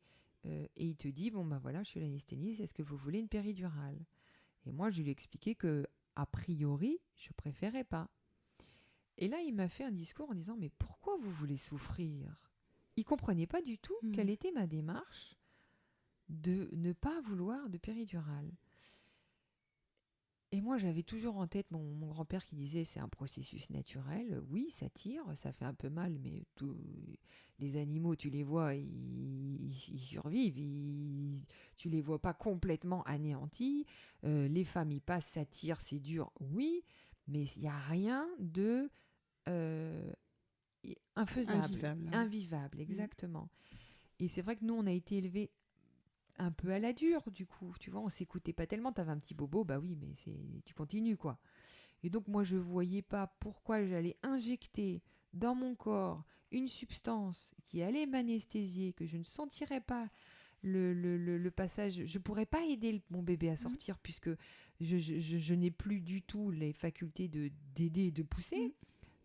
et il te dit, bon ben voilà, je suis l'anesthésiste, est-ce que vous voulez une péridurale? Et moi, je lui ai expliqué que, a priori, je préférais pas. Et là, il m'a fait un discours en disant, mais pourquoi vous voulez souffrir? Il comprenait pas du tout quelle était ma démarche de ne pas vouloir de péridurale. Et moi, j'avais toujours en tête mon grand-père qui disait, c'est un processus naturel. Oui, ça tire, ça fait un peu mal, mais les animaux, tu les vois, ils survivent. Tu les vois pas complètement anéantis. Les femmes, ils passent, ça tire, c'est dur, oui, mais il n'y a rien de... infaisable, invivable, exactement. Et c'est vrai que nous, on a été élevés un peu à la dure, du coup. Tu vois, on s'écoutait pas tellement. T'avais un petit bobo, bah oui, mais tu continues, quoi. Et donc, moi, je voyais pas pourquoi j'allais injecter dans mon corps une substance qui allait m'anesthésier, que je ne sentirais pas le passage. Je pourrais pas aider mon bébé à sortir puisque je n'ai plus du tout les facultés d'aider et de pousser.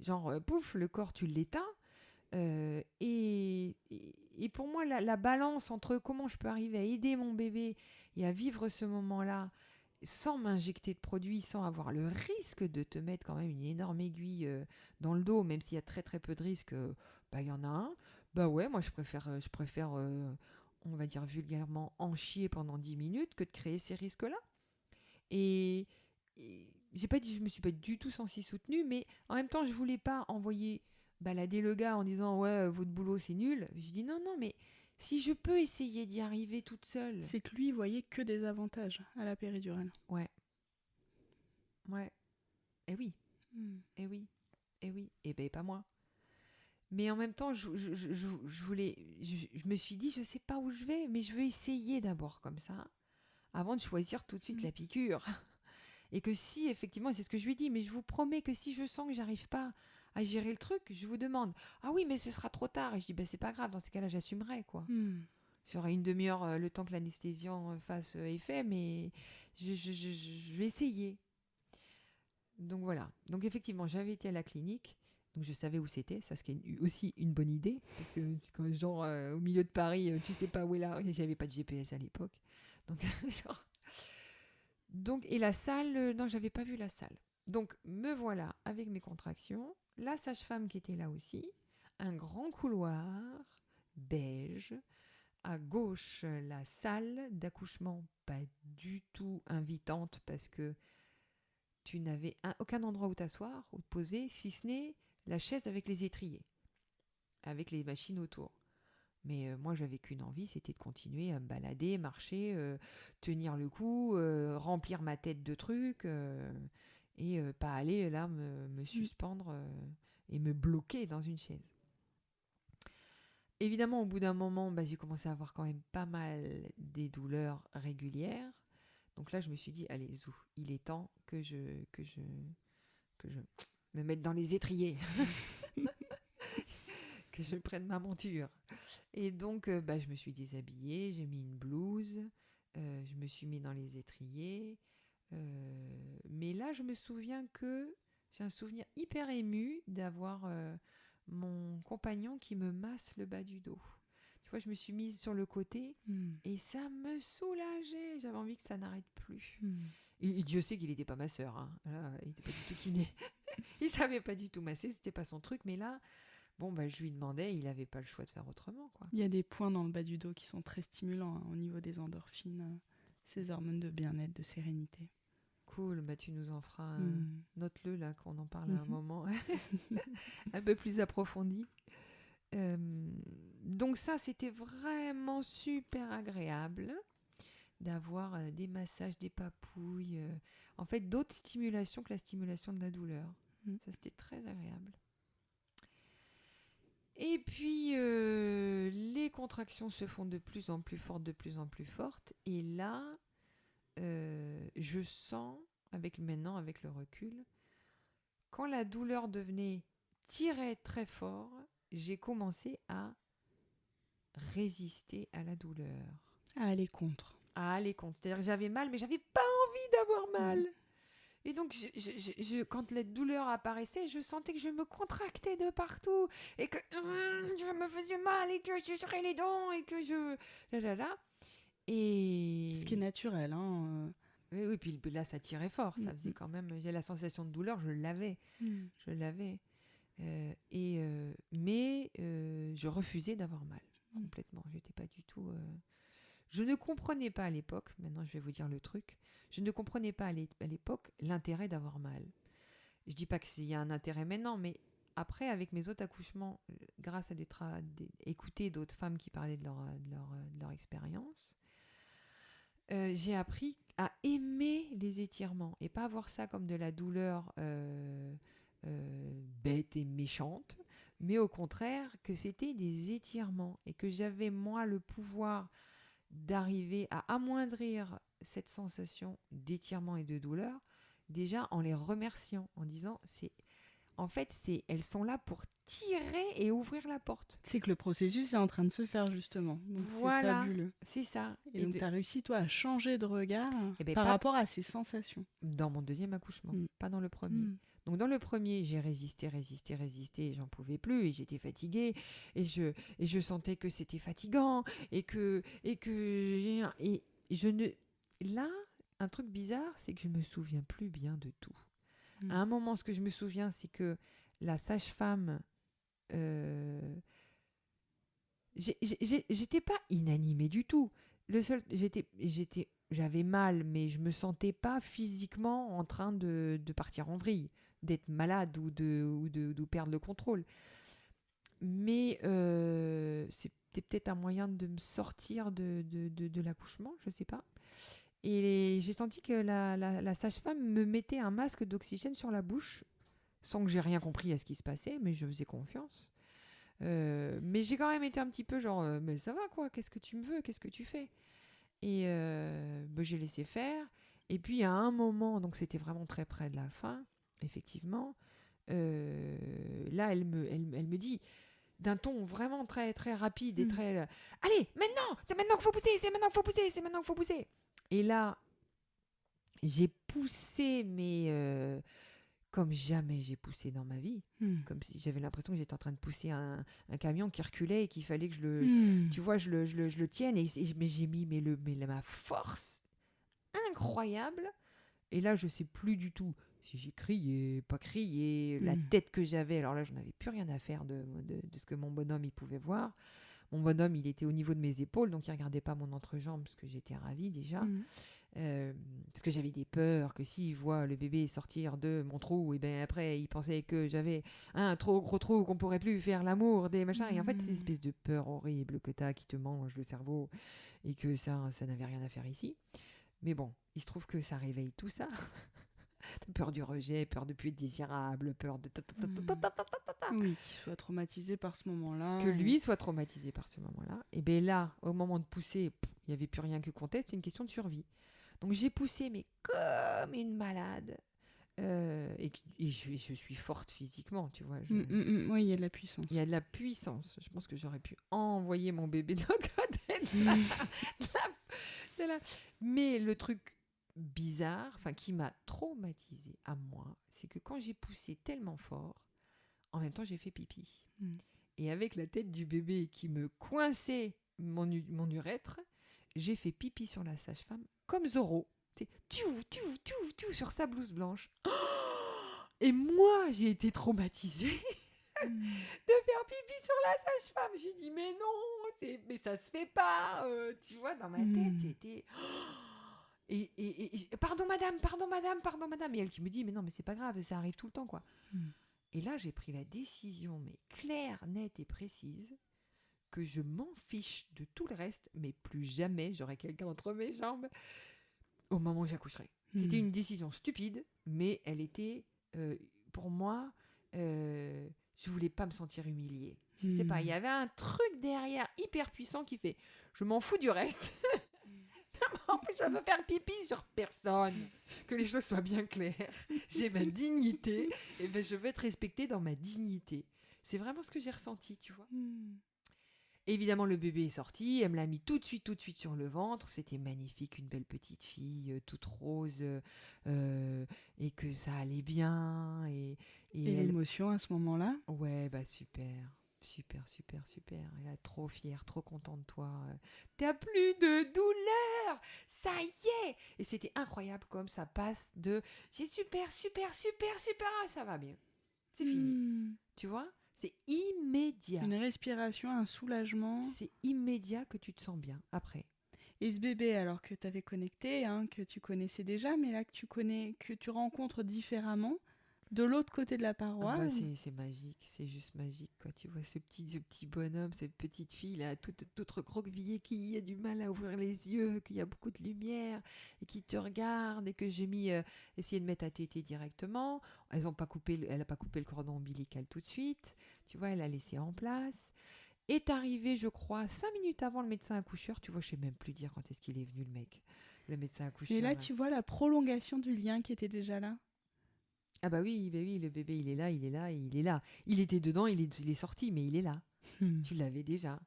Genre, pouf, le corps, tu l'éteins. Et pour moi, la balance entre comment je peux arriver à aider mon bébé et à vivre ce moment-là sans m'injecter de produits, sans avoir le risque de te mettre quand même une énorme aiguille dans le dos, même s'il y a très très peu de risques, bah il y en a un. Bah ouais, moi je préfère on va dire vulgairement, en chier pendant 10 minutes que de créer ces risques-là. Et je me suis pas du tout sentie soutenue, mais en même temps, je voulais pas envoyer balader le gars en disant ouais, votre boulot c'est nul. Je dis non, mais si je peux essayer d'y arriver toute seule. C'est que lui, il voyait que des avantages à la péridurale. Ouais. Eh oui. Eh oui. Eh ben pas moi. Mais en même temps, je me suis dit, je sais pas où je vais, mais je veux essayer d'abord comme ça, avant de choisir tout de suite la piqûre. Et que si, effectivement, c'est ce que je lui ai dit, mais je vous promets que si je sens que j'arrive pas à gérer le truc, je vous demande. Ah oui, mais ce sera trop tard. Et je dis, c'est pas grave, dans ces cas-là, j'assumerai, quoi. J'aurai une demi-heure, le temps que l'anesthésiant fasse effet, mais je vais essayer. Donc voilà. Donc effectivement, j'avais été à la clinique. Donc je savais où c'était, ça ce qui est aussi une bonne idée, parce que quand genre au milieu de Paris, tu sais pas où est là, j'avais pas de GPS à l'époque. Donc genre et la salle, non, j'avais pas vu la salle. Donc me voilà avec mes contractions, la sage-femme qui était là aussi, un grand couloir beige, à gauche la salle d'accouchement pas du tout invitante parce que tu n'avais aucun endroit où t'asseoir ou te poser, si ce n'est la chaise avec les étriers, avec les machines autour. Mais moi, j'avais qu'une envie, c'était de continuer à me balader, marcher, tenir le coup, remplir ma tête de trucs et pas aller là me suspendre et me bloquer dans une chaise. Évidemment, au bout d'un moment, j'ai commencé à avoir quand même pas mal des douleurs régulières. Donc là, je me suis dit, allez, zou, il est temps que je me mette dans les étriers, que je prenne ma monture. Et donc, je me suis déshabillée, j'ai mis une blouse, je me suis mis dans les étriers. Mais là, je me souviens que j'ai un souvenir hyper ému d'avoir mon compagnon qui me masse le bas du dos. Tu vois, je me suis mise sur le côté et ça me soulageait. J'avais envie que ça n'arrête plus. Et Dieu sait qu'il n'était pas masseur. Hein. Là, il n'était pas du tout kiné. Il savait pas du tout masser, c'était pas son truc. Mais là, je lui demandais, il n'avait pas le choix de faire autrement, quoi. Il y a des points dans le bas du dos qui sont très stimulants au niveau des endorphines, ces hormones de bien-être, de sérénité. Cool, tu nous en feras note-le là, qu'on en parle à un moment un peu plus approfondi. Donc ça, c'était vraiment super agréable d'avoir des massages, des papouilles, en fait d'autres stimulations que la stimulation de la douleur. Ça, c'était très agréable. Et puis, les contractions se font de plus en plus fortes. Et là, je sens, avec le recul, quand la douleur tirait très fort, j'ai commencé à résister à la douleur. À aller contre. C'est-à-dire que j'avais mal, mais j'avais pas envie d'avoir mal. Et donc, quand la douleur apparaissait, je sentais que je me contractais de partout et que je me faisais mal et que je serrais les dents et que je... Et... Ce qui est naturel, hein. Oui, puis là, ça tirait fort. Ça faisait quand même... J'ai la sensation de douleur, je l'avais. Je l'avais. Mais je refusais d'avoir mal, complètement. J'étais pas du tout... Je ne comprenais pas à l'époque, maintenant je vais vous dire le truc, je ne comprenais pas à l'époque l'intérêt d'avoir mal. Je dis pas qu'il y a un intérêt maintenant, mais après, avec mes autres accouchements, grâce à écouter d'autres femmes qui parlaient de leur expérience, j'ai appris à aimer les étirements et pas voir ça comme de la douleur bête et méchante, mais au contraire que c'était des étirements et que j'avais moi le pouvoir d'arriver à amoindrir cette sensation d'étirement et de douleur, déjà en les remerciant, en disant elles sont là pour tirer et ouvrir la porte. C'est que le processus est en train de se faire justement. Donc voilà, c'est fabuleux. C'est ça. Et donc tu as réussi toi à changer de regard par rapport à ces sensations. Dans mon deuxième accouchement, pas dans le premier. Donc dans le premier, j'ai résisté, et j'en pouvais plus, et j'étais fatiguée, et je sentais que c'était fatigant, et je ne... Là, un truc bizarre, c'est que je me souviens plus bien de tout. À un moment, ce que je me souviens, c'est que la sage-femme... j'étais pas inanimée du tout. J'avais mal, mais je me sentais pas physiquement en train de partir en vrille, d'être malade ou de perdre le contrôle. Mais c'était peut-être un moyen de me sortir de l'accouchement, je sais pas. Et j'ai senti que la sage-femme me mettait un masque d'oxygène sur la bouche, sans que j'ai rien compris à ce qui se passait, mais je faisais confiance. Mais j'ai quand même été un petit peu genre, mais ça va quoi, qu'est-ce que tu me veux, qu'est-ce que tu fais? Et j'ai laissé faire. Et puis à un moment, donc c'était vraiment très près de la fin, effectivement, là, elle me dit, d'un ton vraiment très, très rapide et très... Allez, maintenant, c'est maintenant qu'il faut pousser, c'est maintenant qu'il faut pousser, c'est maintenant qu'il faut pousser. Et là, j'ai poussé, mais comme jamais j'ai poussé dans ma vie. Comme si j'avais l'impression que j'étais en train de pousser un camion qui reculait et qu'il fallait que tu vois, je le tienne. Mais j'ai mis ma force incroyable. Et là, je sais plus du tout si j'ai crié, pas crié, la tête que j'avais. Alors là, je n'avais plus rien à faire de ce que mon bonhomme il pouvait voir. Mon bonhomme, il était au niveau de mes épaules, donc il regardait pas mon entrejambe, parce que j'étais ravie déjà. Parce que j'avais des peurs que s'il voit le bébé sortir de mon trou, et ben après, il pensait que j'avais un trop gros trou, qu'on pourrait plus faire l'amour, des machins. Et en fait, c'est une espèce de peur horrible que tu as, qui te mange le cerveau, et que ça n'avait rien à faire ici. Mais bon, il se trouve que ça réveille tout ça. Peur du rejet, peur de plus être désirable, peur de... Oui, qu'il soit traumatisé par ce moment-là. Que lui soit traumatisé par ce moment-là. Et bien là, au moment de pousser, il n'y avait plus rien que compter, c'était une question de survie. Donc j'ai poussé, mais comme une malade. Et je suis forte physiquement, tu vois. Oui, il y a de la puissance. Il y a de la puissance. Je pense que j'aurais pu envoyer mon bébé de l'autre côté de la... Mais le truc bizarre, enfin qui m'a traumatisée à moi, c'est que quand j'ai poussé tellement fort, en même temps j'ai fait pipi. Et avec la tête du bébé qui me coinçait mon urètre, j'ai fait pipi sur la sage-femme comme Zorro. Sur sa blouse blanche. Et moi, j'ai été traumatisée de faire pipi sur la sage-femme. J'ai dit, mais non, mais ça se fait pas. Tu vois, dans ma tête, c'était... Et pardon madame. Et elle qui me dit, mais non, mais c'est pas grave, ça arrive tout le temps, quoi. Et là, j'ai pris la décision, mais claire, nette et précise, que je m'en fiche de tout le reste, mais plus jamais j'aurai quelqu'un entre mes jambes au moment où j'accoucherai. C'était une décision stupide, mais elle était, pour moi, je voulais pas me sentir humiliée. Je sais pas, il y avait un truc derrière hyper puissant qui fait, je m'en fous du reste. En plus, je vais me faire pipi sur personne. Que les choses soient bien claires. J'ai ma dignité, et ben je vais être respectée dans ma dignité. C'est vraiment ce que j'ai ressenti, tu vois. Évidemment, le bébé est sorti, elle me l'a mis tout de suite sur le ventre. C'était magnifique, une belle petite fille, toute rose, et que ça allait bien. Et l'émotion à ce moment-là? Ouais, bah super. Super. Elle est trop fière, trop contente de toi. T'as plus de douleur, ça y est. Et c'était incroyable comme ça passe de c'est super, ça va bien. C'est fini. Tu vois? C'est immédiat. Une respiration, un soulagement. C'est immédiat que tu te sens bien après. Et ce bébé, alors que tu avais connecté, que tu connaissais déjà, mais là que tu rencontres différemment, de l'autre côté de la paroi. C'est magique, c'est juste magique, quoi. Tu vois ce petit bonhomme, cette petite fille là, toute recroquevillée, qui a du mal à ouvrir les yeux, qu'il y a beaucoup de lumière et qui te regarde, et que j'ai essayé de mettre à téter directement. Elle n'a pas coupé le cordon ombilical tout de suite. Tu vois, elle a laissé en place. Est arrivé, je crois, 5 minutes avant le médecin accoucheur. Tu vois, je sais même plus dire quand est-ce qu'il est venu, le médecin accoucheur. Et là, tu vois la prolongation du lien qui était déjà là. Ah bah oui, le bébé, il est là. Il était dedans, il est sorti, mais il est là. Tu l'avais déjà.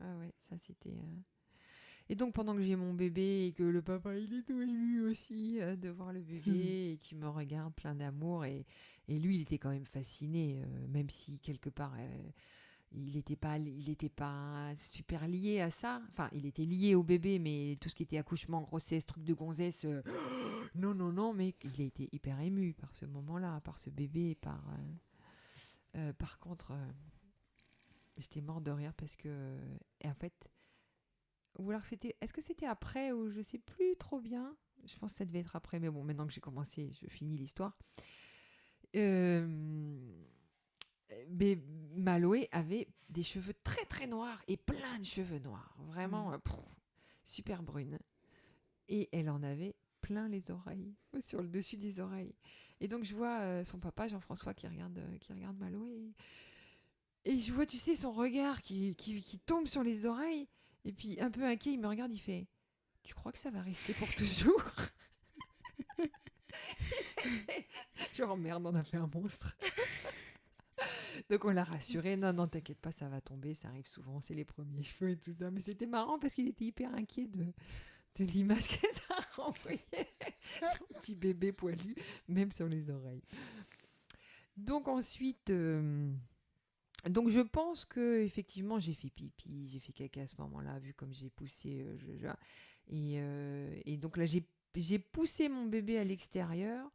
Ouais, ça c'était... Et donc, pendant que j'ai mon bébé et que le papa, il est tout ému aussi de voir le bébé et qu'il me regarde plein d'amour. Et lui, il était quand même fasciné, même si quelque part... il n'était pas super lié à ça. Enfin, il était lié au bébé, mais tout ce qui était accouchement, grossesse, truc de gonzesse, non, mais il a été hyper ému par ce moment-là, par ce bébé, par contre, j'étais morte de rire parce que, et en fait, ou alors est-ce que c'était après, ou je sais plus trop bien. Je pense que ça devait être après, mais bon, maintenant que j'ai commencé, je finis l'histoire. Mais Maloé avait des cheveux très très noirs et plein de cheveux noirs, vraiment super brune. Et elle en avait plein les oreilles, sur le dessus des oreilles. Et donc je vois son papa Jean-François qui regarde Maloé. Et je vois, tu sais, son regard qui tombe sur les oreilles. Et puis un peu inquiet, il me regarde, il fait « Tu crois que ça va rester pour toujours ?» Genre, merde, on a fait un monstre. Donc on l'a rassuré, non, non, t'inquiète pas, ça va tomber, ça arrive souvent, c'est les premiers cheveux et tout ça. Mais c'était marrant parce qu'il était hyper inquiet de l'image que ça renvoyait, son petit bébé poilu, même sur les oreilles. Donc ensuite, donc je pense que effectivement j'ai fait pipi, j'ai fait caca à ce moment-là, vu comme j'ai poussé, et donc là j'ai poussé mon bébé à l'extérieur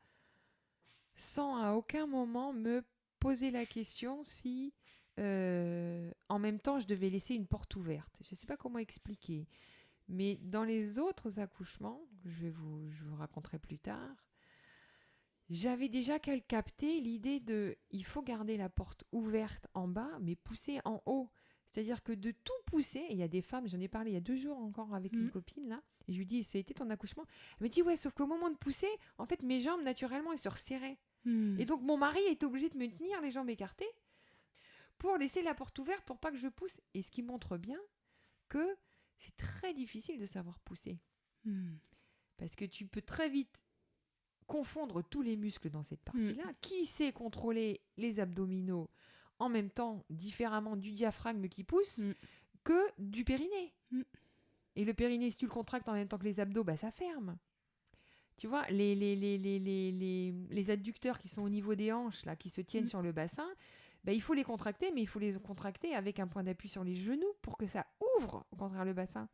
sans à aucun moment me poser la question si en même temps je devais laisser une porte ouverte. Je ne sais pas comment expliquer, mais dans les autres accouchements, je vous raconterai plus tard, j'avais déjà capté l'idée de il faut garder la porte ouverte en bas, mais pousser en haut. C'est-à-dire que de tout pousser, et il y a des femmes, j'en ai parlé il y a 2 jours encore avec une copine là, et je lui dis, ça a été ton accouchement? Elle me dit, ouais, sauf qu'au moment de pousser, en fait, mes jambes naturellement, elles se resserraient. Et donc, mon mari est obligé de me tenir les jambes écartées pour laisser la porte ouverte pour pas que je pousse. Et ce qui montre bien que c'est très difficile de savoir pousser. Parce que tu peux très vite confondre tous les muscles dans cette partie-là. Qui sait contrôler les abdominaux en même temps, différemment du diaphragme qui pousse que du périnée. Et le périnée, si tu le contractes en même temps que les abdos, bah, ça ferme. Tu vois, les adducteurs qui sont au niveau des hanches, là, qui se tiennent sur le bassin, bah, il faut les contracter, mais il faut les contracter avec un point d'appui sur les genoux pour que ça ouvre, au contraire, le bassin.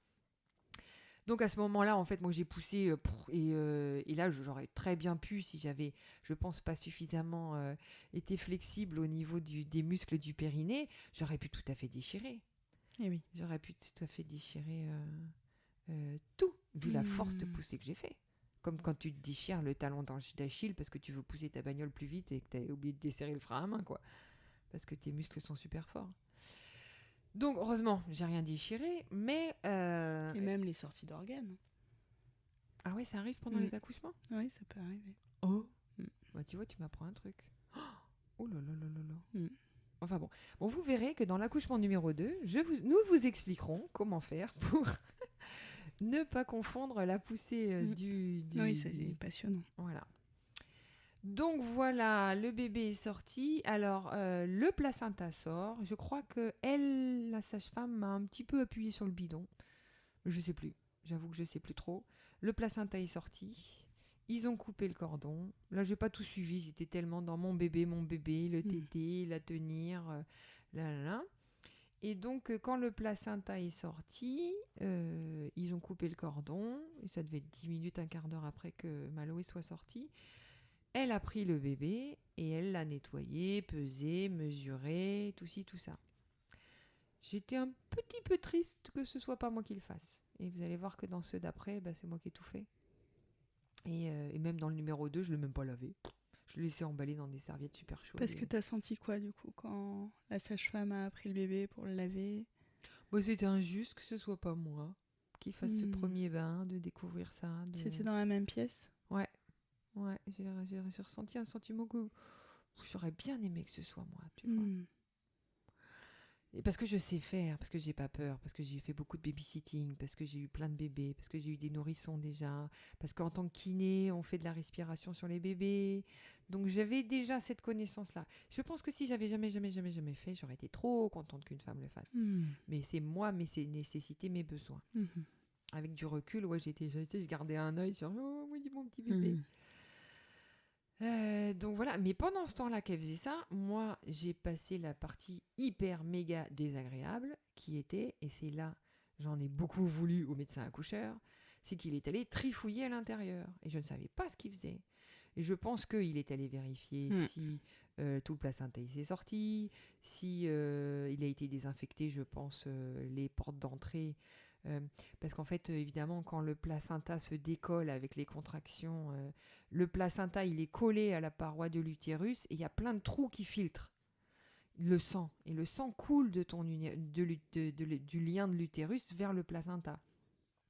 Donc à ce moment-là, en fait, moi j'ai poussé et là j'aurais très bien pu, si j'avais, je pense, pas suffisamment été flexible au niveau des muscles du périnée, j'aurais pu tout à fait déchirer. Et oui. J'aurais pu tout à fait déchirer tout, vu la force de poussée que j'ai fait. Comme quand tu te déchires le talon d'Achille parce que tu veux pousser ta bagnole plus vite et que tu as oublié de desserrer le frein à main, quoi. Parce que tes muscles sont super forts. Donc, heureusement, j'ai rien déchiré, mais... Et même les sorties d'organes. Ah ouais, ça arrive pendant les accouchements? Oui, ça peut arriver. Oh bah, tu vois, tu m'apprends un truc. Oh là là là là là. Enfin bon. Bon, vous verrez que dans l'accouchement numéro 2, nous vous expliquerons comment faire pour ne pas confondre la poussée du... Oui, c'est passionnant. Voilà. Donc voilà, le bébé est sorti. Alors, le placenta sort. Je crois que elle, la sage-femme, m'a un petit peu appuyé sur le bidon. Je sais plus. J'avoue que je sais plus trop. Le placenta est sorti. Ils ont coupé le cordon. Là, j'ai pas tout suivi. J'étais tellement dans mon bébé, le téter, la tenir, là. Et donc, quand le placenta est sorti, ils ont coupé le cordon. Et ça devait être 10 minutes, un quart d'heure après que Maloé soit sortie. Elle a pris le bébé et elle l'a nettoyé, pesé, mesuré, tout ci, tout ça. J'étais un petit peu triste que ce soit pas moi qui le fasse. Et vous allez voir que dans ceux d'après, bah, c'est moi qui ai tout fait. Et même dans le numéro 2, je ne l'ai même pas lavé. Je l'ai laissé emballer dans des serviettes super chaudes. Parce que tu as senti quoi, du coup, quand la sage-femme a pris le bébé pour le laver? Bah, c'était injuste que ce soit pas moi qui fasse ce premier bain, de découvrir ça. C'était dans la même pièce? Ouais, j'ai ressenti un sentiment que j'aurais bien aimé que ce soit moi, tu vois. Et parce que je sais faire, parce que j'ai pas peur, parce que j'ai fait beaucoup de babysitting, parce que j'ai eu plein de bébés, parce que j'ai eu des nourrissons déjà, parce qu'en tant que kiné, on fait de la respiration sur les bébés. Donc j'avais déjà cette connaissance-là. Je pense que si j'avais jamais fait, j'aurais été trop contente qu'une femme le fasse. Mais c'est moi, mais c'est nécessité mes besoins. Avec du recul, ouais, je gardais un œil sur oh, mon petit bébé. Donc voilà, mais pendant ce temps-là qu'elle faisait ça, moi j'ai passé la partie hyper méga désagréable qui était, et c'est là j'en ai beaucoup voulu au médecin accoucheur, c'est qu'il est allé trifouiller à l'intérieur et je ne savais pas ce qu'il faisait. Et je pense qu'il est allé vérifier si tout le placenta s'est sorti, si il a été désinfecté, je pense, les portes d'entrée. Parce qu'en fait, évidemment, quand le placenta se décolle avec les contractions, le placenta, il est collé à la paroi de l'utérus et il y a plein de trous qui filtrent le sang. Et le sang coule du lien de l'utérus vers le placenta.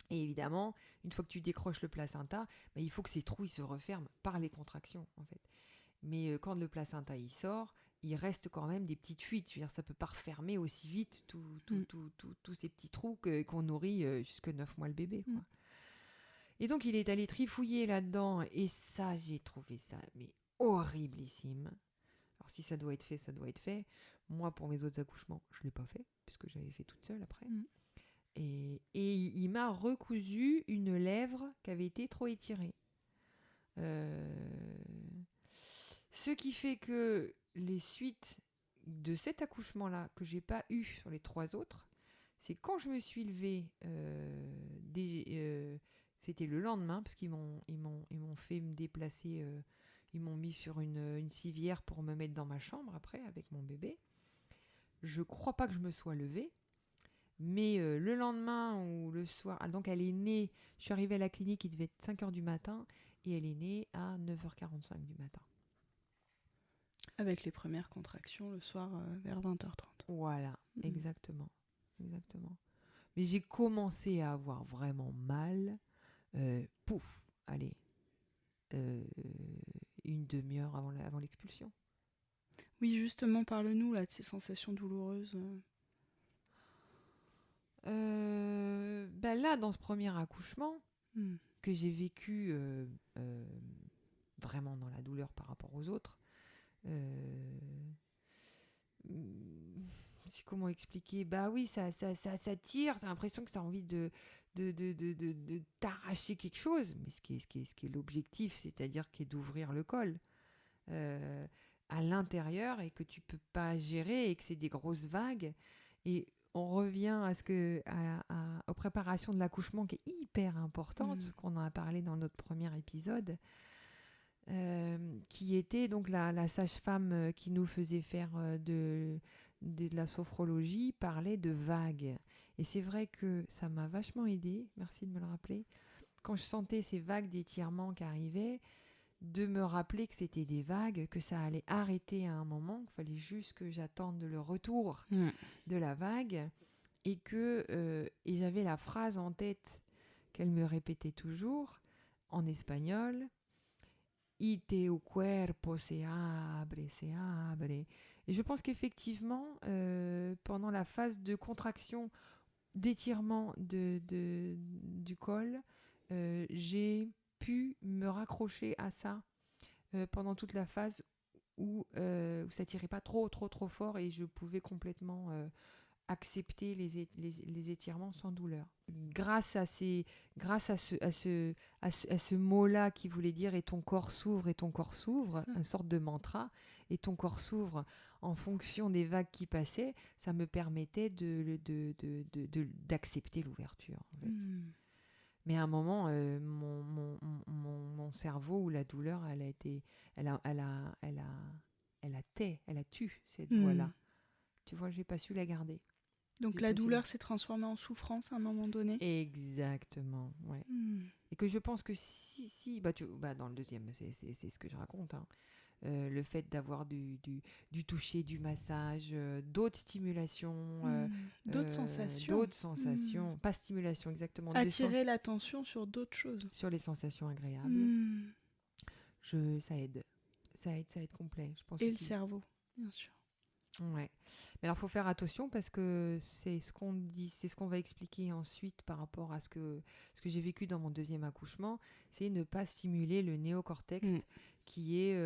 Et évidemment, une fois que tu décroches le placenta, bah, il faut que ces trous ils se referment par les contractions, en fait. Mais quand le placenta il sort, il reste quand même des petites fuites. Je veux dire, ça peut pas refermer aussi vite tous ces petits trous qu'on nourrit jusque 9 mois le bébé, quoi. Et donc, il est allé trifouiller là-dedans. Et ça, j'ai trouvé ça mais horriblissime. Alors si ça doit être fait, ça doit être fait. Moi, pour mes autres accouchements, je ne l'ai pas fait, puisque j'avais fait toute seule après. Et il m'a recousu une lèvre qui avait été trop étirée. Ce qui fait que les suites de cet accouchement-là, que j'ai pas eu sur les 3 autres, c'est quand je me suis levée, c'était le lendemain, parce qu'ils m'ont fait me déplacer, ils m'ont mis sur une civière pour me mettre dans ma chambre après, avec mon bébé. Je crois pas que je me sois levée, mais le lendemain ou le soir, donc elle est née, je suis arrivée à la clinique, il devait être 5h du matin, et elle est née à 9h45 du matin. Avec les premières contractions le soir vers 20h30. Voilà, exactement. Mais j'ai commencé à avoir vraiment mal, allez, une demi-heure avant l'expulsion. Oui, justement, parle-nous là de ces sensations douloureuses. Là, dans ce premier accouchement, que j'ai vécu vraiment dans la douleur par rapport aux autres, comment expliquer ? Bah oui, ça tire, t'as l'impression que ça a envie de t'arracher quelque chose, mais ce qui est l'objectif, c'est-à-dire qui est d'ouvrir le col à l'intérieur et que tu peux pas gérer et que c'est des grosses vagues. Et on revient aux préparations de l'accouchement qui est hyper importante, qu'on en a parlé dans notre premier épisode. Qui était donc la sage-femme qui nous faisait faire de la sophrologie, parlait de vagues. Et c'est vrai que ça m'a vachement aidée, merci de me le rappeler, quand je sentais ces vagues d'étirement qui arrivaient, de me rappeler que c'était des vagues, que ça allait arrêter à un moment, qu'il fallait juste que j'attende le retour de la vague, et j'avais la phrase en tête qu'elle me répétait toujours, en espagnol, Y tu cuerpo se abre, se abre. Et je pense qu'effectivement, pendant la phase de contraction, d'étirement du col, j'ai pu me raccrocher à ça pendant toute la phase où ça tirait pas trop fort et je pouvais complètement accepter les étirements sans douleur. Grâce à ce mot-là qui voulait dire « et ton corps s'ouvre, une sorte de mantra, et ton corps s'ouvre en fonction des vagues qui passaient, ça me permettait d'accepter l'ouverture. En fait. Mais à un moment, mon cerveau ou la douleur, elle a tué cette voix-là. Tu vois, j'ai pas su la garder. Donc la douleur s'est transformée en souffrance à un moment donné. Exactement, ouais. Et que je pense que dans le deuxième, c'est ce que je raconte. Hein. Le fait d'avoir du toucher, du massage, d'autres stimulations, d'autres sensations. Pas stimulation exactement. Attirer l'attention sur d'autres choses. Sur les sensations agréables. Ça aide complet. Je pense et aussi. Le cerveau, bien sûr. Ouais. Mais alors, il faut faire attention parce que c'est ce qu'on dit, c'est ce qu'on va expliquer ensuite par rapport à ce que j'ai vécu dans mon deuxième accouchement, c'est ne pas stimuler le néocortex qui est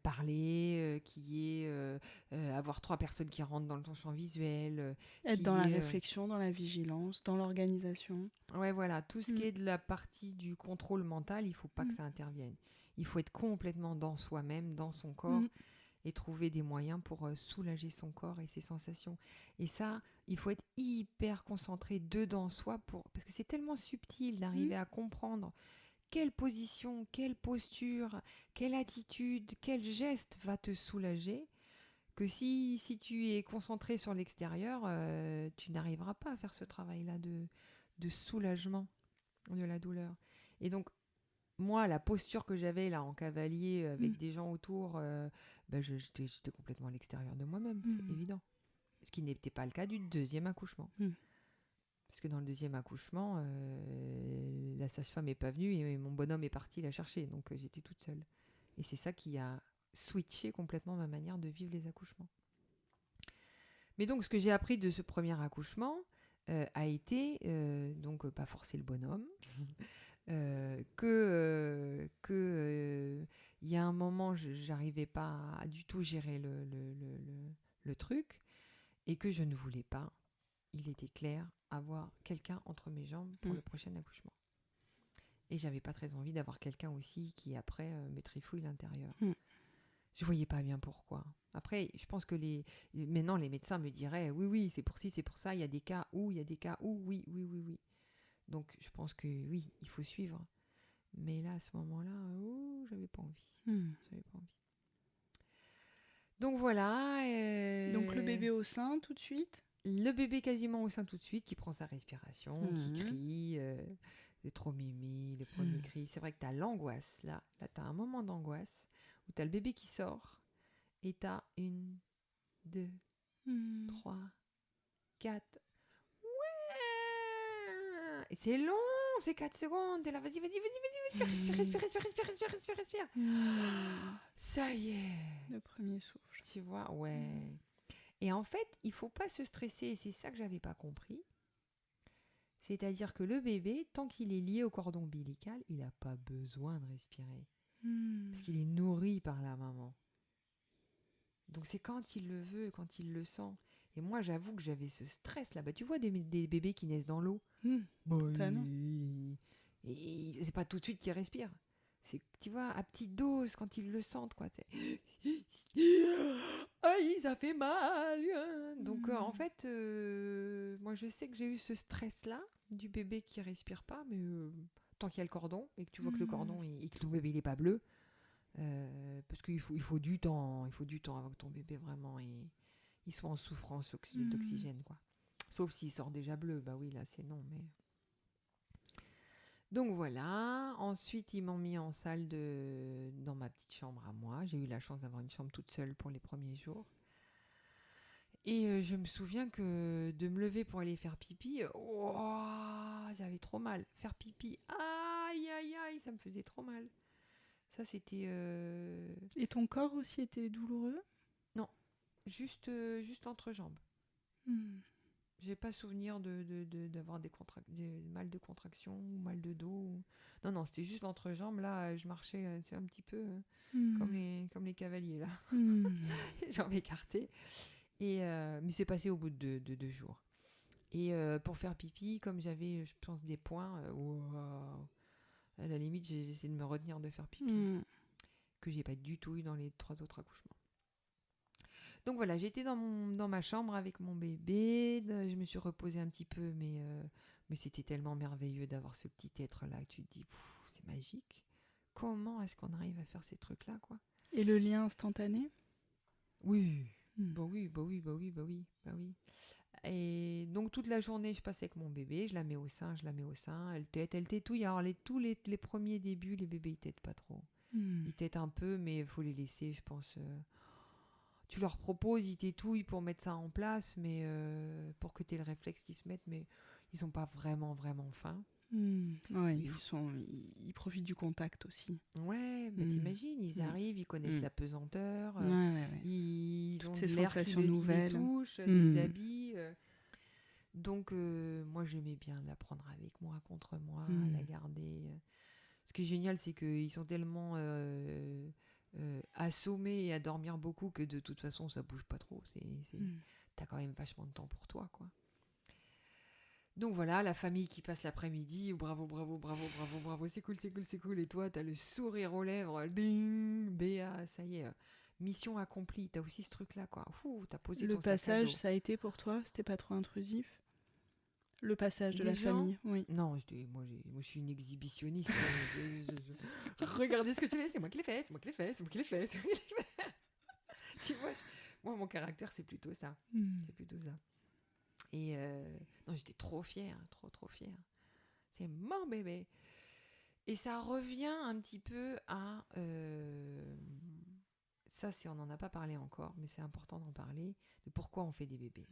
parler, qui est avoir 3 personnes qui rentrent dans ton champ visuel. Être dans la réflexion, dans la vigilance, dans l'organisation. Ouais, voilà. Tout ce qui est de la partie du contrôle mental, il ne faut pas que ça intervienne. Il faut être complètement dans soi-même, dans son corps. Et trouver des moyens pour soulager son corps et ses sensations. Et ça, il faut être hyper concentré dedans soi parce que c'est tellement subtil d'arriver à comprendre quelle position, quelle posture, quelle attitude, quel geste va te soulager, que si tu es concentré sur l'extérieur, tu n'arriveras pas à faire ce travail-là de soulagement de la douleur. Et donc, moi, la posture que j'avais là en cavalier avec des gens autour, j'étais complètement à l'extérieur de moi-même, c'est évident. Ce qui n'était pas le cas du deuxième accouchement. Parce que dans le deuxième accouchement, la sage-femme n'est pas venue et mon bonhomme est parti la chercher. Donc j'étais toute seule. Et c'est ça qui a switché complètement ma manière de vivre les accouchements. Mais donc ce que j'ai appris de ce premier accouchement a été, pas forcer le bonhomme, il il y a un moment, j'arrivais pas à du tout gérer le truc et que je ne voulais pas, il était clair, avoir quelqu'un entre mes jambes pour le prochain accouchement. Et j'avais pas très envie d'avoir quelqu'un aussi qui après me trifouille l'intérieur. Je voyais pas bien pourquoi. Après, je pense que maintenant les médecins me diraient oui, c'est pour ci, c'est pour ça, il y a des cas où, oui. Donc je pense que oui, il faut suivre. Mais là, à ce moment-là, j'avais pas envie. J'avais pas envie. Donc voilà. Donc le bébé au sein tout de suite. Le bébé quasiment au sein tout de suite, qui prend sa respiration, qui crie, c'est trop mimi, les premiers cris. C'est vrai que tu as l'angoisse, là tu as un moment d'angoisse, où tu as le bébé qui sort, et tu as 1, 2, 3, 4. Ouais. Et c'est long, c'est 4 secondes, t'es là, vas-y, respire. Ça y est. Le premier souffle. Tu vois, ouais. Et en fait, il faut pas se stresser, et c'est ça que j'avais pas compris. C'est-à-dire que le bébé, tant qu'il est lié au cordon ombilical, il n'a pas besoin de respirer. Parce qu'il est nourri par la maman. Donc c'est quand il le veut, quand il le sent. Et moi, j'avoue que j'avais ce stress là. Bah, tu vois des bébés qui naissent dans l'eau. Et c'est pas tout de suite qu'ils respirent. C'est, tu vois, à petite dose quand ils le sentent, quoi. Aïe, ça fait mal. Donc en fait, moi je sais que j'ai eu ce stress-là du bébé qui respire pas, mais tant qu'il y a le cordon et que tu vois que le cordon et que ton bébé il est pas bleu, parce qu'il faut du temps, avant que ton bébé vraiment il soit en souffrance d'oxygène, quoi. Sauf s'il sort déjà bleu, bah oui là c'est non, mais. Donc voilà, ensuite ils m'ont mis en salle dans ma petite chambre à moi. J'ai eu la chance d'avoir une chambre toute seule pour les premiers jours. Et je me souviens que de me lever pour aller faire pipi, j'avais trop mal. Faire pipi, aïe, ça me faisait trop mal. Ça c'était... Et ton corps aussi était douloureux ? Non, juste l'entrejambe. J'ai pas souvenir d'avoir des mal de contraction ou mal de dos. Non, c'était juste l'entrejambe. Là, je marchais un petit peu comme les cavaliers, là. Jambes écartées. Mais c'est passé au bout de 2 jours. Et pour faire pipi, comme j'avais, je pense, des points, à la limite, j'ai essayé de me retenir de faire pipi. Que j'ai pas du tout eu dans les 3 autres accouchements. Donc voilà, j'étais dans ma chambre avec mon bébé, je me suis reposée un petit peu, mais c'était tellement merveilleux d'avoir ce petit être-là que tu te dis, c'est magique. Comment est-ce qu'on arrive à faire ces trucs-là, quoi ? Et le lien instantané ? Oui. Bah oui. Et donc toute la journée, je passais avec mon bébé, je la mets au sein, elle tétouille. Alors tous les premiers débuts, les bébés, ils têtent pas trop. Ils têtent un peu, mais il faut les laisser, je pense... Tu leur proposes, ils tétouillent pour mettre ça en place, mais pour que tu aies le réflexe qu'ils se mettent, mais ils sont pas vraiment fins. Ouais, ils profitent du contact aussi. Ouais, mais t'imagines, ils arrivent, ils connaissent la pesanteur, ils ont ces l'air sensations qui nouvelles, les touche, des habits. Donc moi j'aimais bien la prendre avec moi, contre moi, la garder. Ce qui est génial, c'est qu'ils sont tellement assommés et à dormir beaucoup que de toute façon ça bouge pas trop. T'as quand même vachement de temps pour toi, quoi. Donc voilà, la famille qui passe l'après-midi, bravo, c'est cool. Et toi, t'as le sourire aux lèvres, ding, Béa, ça y est, mission accomplie. T'as aussi ce truc-là, quoi. T'as posé ton sac à dos. Le passage, ça a été pour toi ? C'était pas trop intrusif ? Le passage de la famille, oui. Non, moi je suis une exhibitionniste. Regardez ce que je fais, c'est moi qui l'ai fait. Tu vois, moi mon caractère c'est plutôt ça. Et non, j'étais trop fière, trop fière. C'est mon bébé. Et ça revient un petit peu à... ça, on n'en a pas parlé encore, mais c'est important d'en parler, de pourquoi on fait des bébés.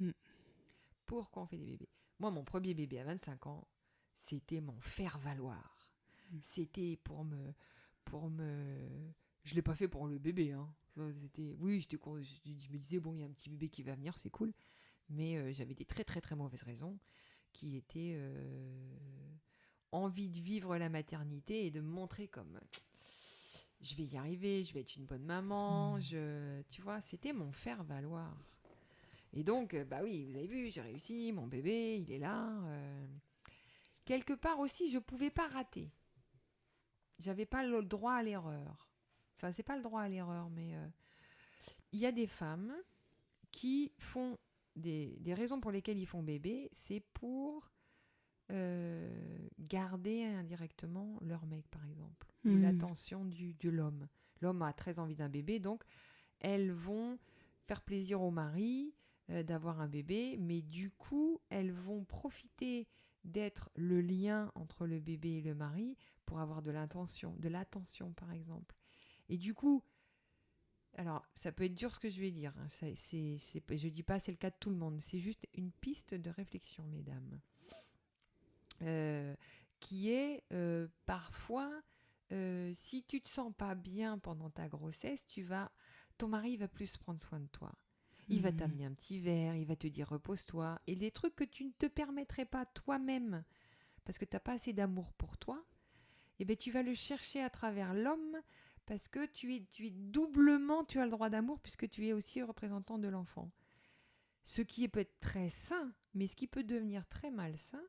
Pourquoi on fait des bébés. Moi, mon premier bébé à 25 ans, c'était mon faire-valoir. C'était pour me... Je ne l'ai pas fait pour le bébé. Hein. Oui, je me disais, bon, il y a un petit bébé qui va venir, c'est cool. Mais j'avais des très, très, très mauvaises raisons qui étaient envie de vivre la maternité et de me montrer comme je vais y arriver, je vais être une bonne maman, tu vois, c'était mon faire-valoir. Et donc, bah oui, vous avez vu, j'ai réussi, mon bébé, il est là. Quelque part aussi, je pouvais pas rater. J'avais pas le droit à l'erreur. Enfin, c'est pas le droit à l'erreur, mais il y a des femmes qui font des raisons pour lesquelles ils font bébé, c'est pour garder indirectement leur mec, par exemple, ou l'attention de l'homme. L'homme a très envie d'un bébé, donc elles vont faire plaisir au mari d'avoir un bébé, mais du coup, elles vont profiter d'être le lien entre le bébé et le mari pour avoir de l'attention, par exemple. Et du coup, alors, ça peut être dur ce que je vais dire. Hein. Je dis pas c'est le cas de tout le monde. C'est juste une piste de réflexion, mesdames. Qui est parfois, si tu te sens pas bien pendant ta grossesse, ton mari va plus prendre soin de toi. Il va t'amener un petit verre, il va te dire repose-toi. Et des trucs que tu ne te permettrais pas toi-même, parce que tu n'as pas assez d'amour pour toi, eh ben, tu vas le chercher à travers l'homme, parce que tu es doublement, tu as le droit d'amour, puisque tu es aussi représentant de l'enfant. Ce qui peut être très sain, mais ce qui peut devenir très malsain,